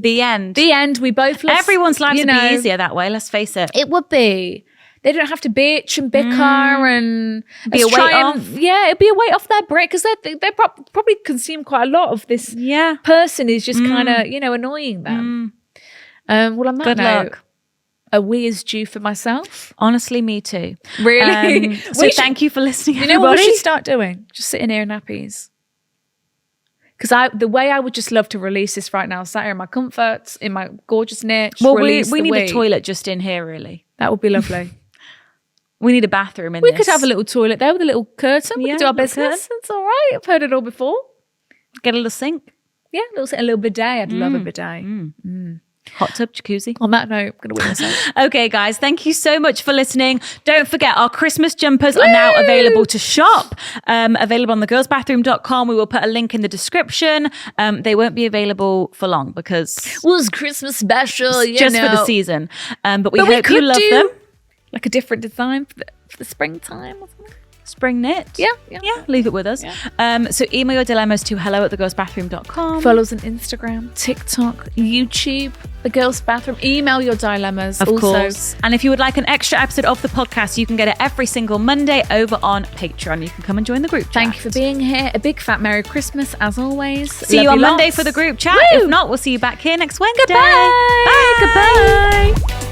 The end. The end. We both love. Everyone's lives would be easier that way, let's face it. It would be. they don't have to bitch and bicker and be a weight off. It'd be a weight off their brain because they probably consume quite a lot of this person who's just kind of, annoying them. Well, on that Good note, luck. A wee is due for myself. Honestly, me too. Really? So thank you for listening, You know what we should start doing? Just sitting here in nappies. Because the way I would just love to release this right now, sat here in my comforts, in my gorgeous niche. Well, we need a toilet just in here, really. That would be lovely. We need a bathroom in We this. could have a little toilet there with a little curtain. We could do our business. It's all right. I've heard it all before. Get a little sink. Yeah, a little bidet. I'd love a bidet. Hot tub, jacuzzi. On that note, I'm going to win this out. Okay, guys, thank you so much for listening. Don't forget, our Christmas jumpers are now available to shop. Available on thegirlsbathroom.com. We will put a link in the description. They won't be available for long because... Well, it's Christmas special, just for the season. But we hope you love them. Like a different design for the springtime or something. Spring knit. Yeah. Leave it with us. Yeah. So email your dilemmas to hello@thegirlsbathroom.com. Follow us on Instagram, TikTok, YouTube, The Girls Bathroom. Email your dilemmas. Of course. And if you would like an extra episode of the podcast, you can get it every single Monday over on Patreon. You can come and join the group chat. Thank you for being here. A big fat Merry Christmas as always. See you on Monday for the group chat. Woo! If not, we'll see you back here next Wednesday. Goodbye. Bye. Goodbye.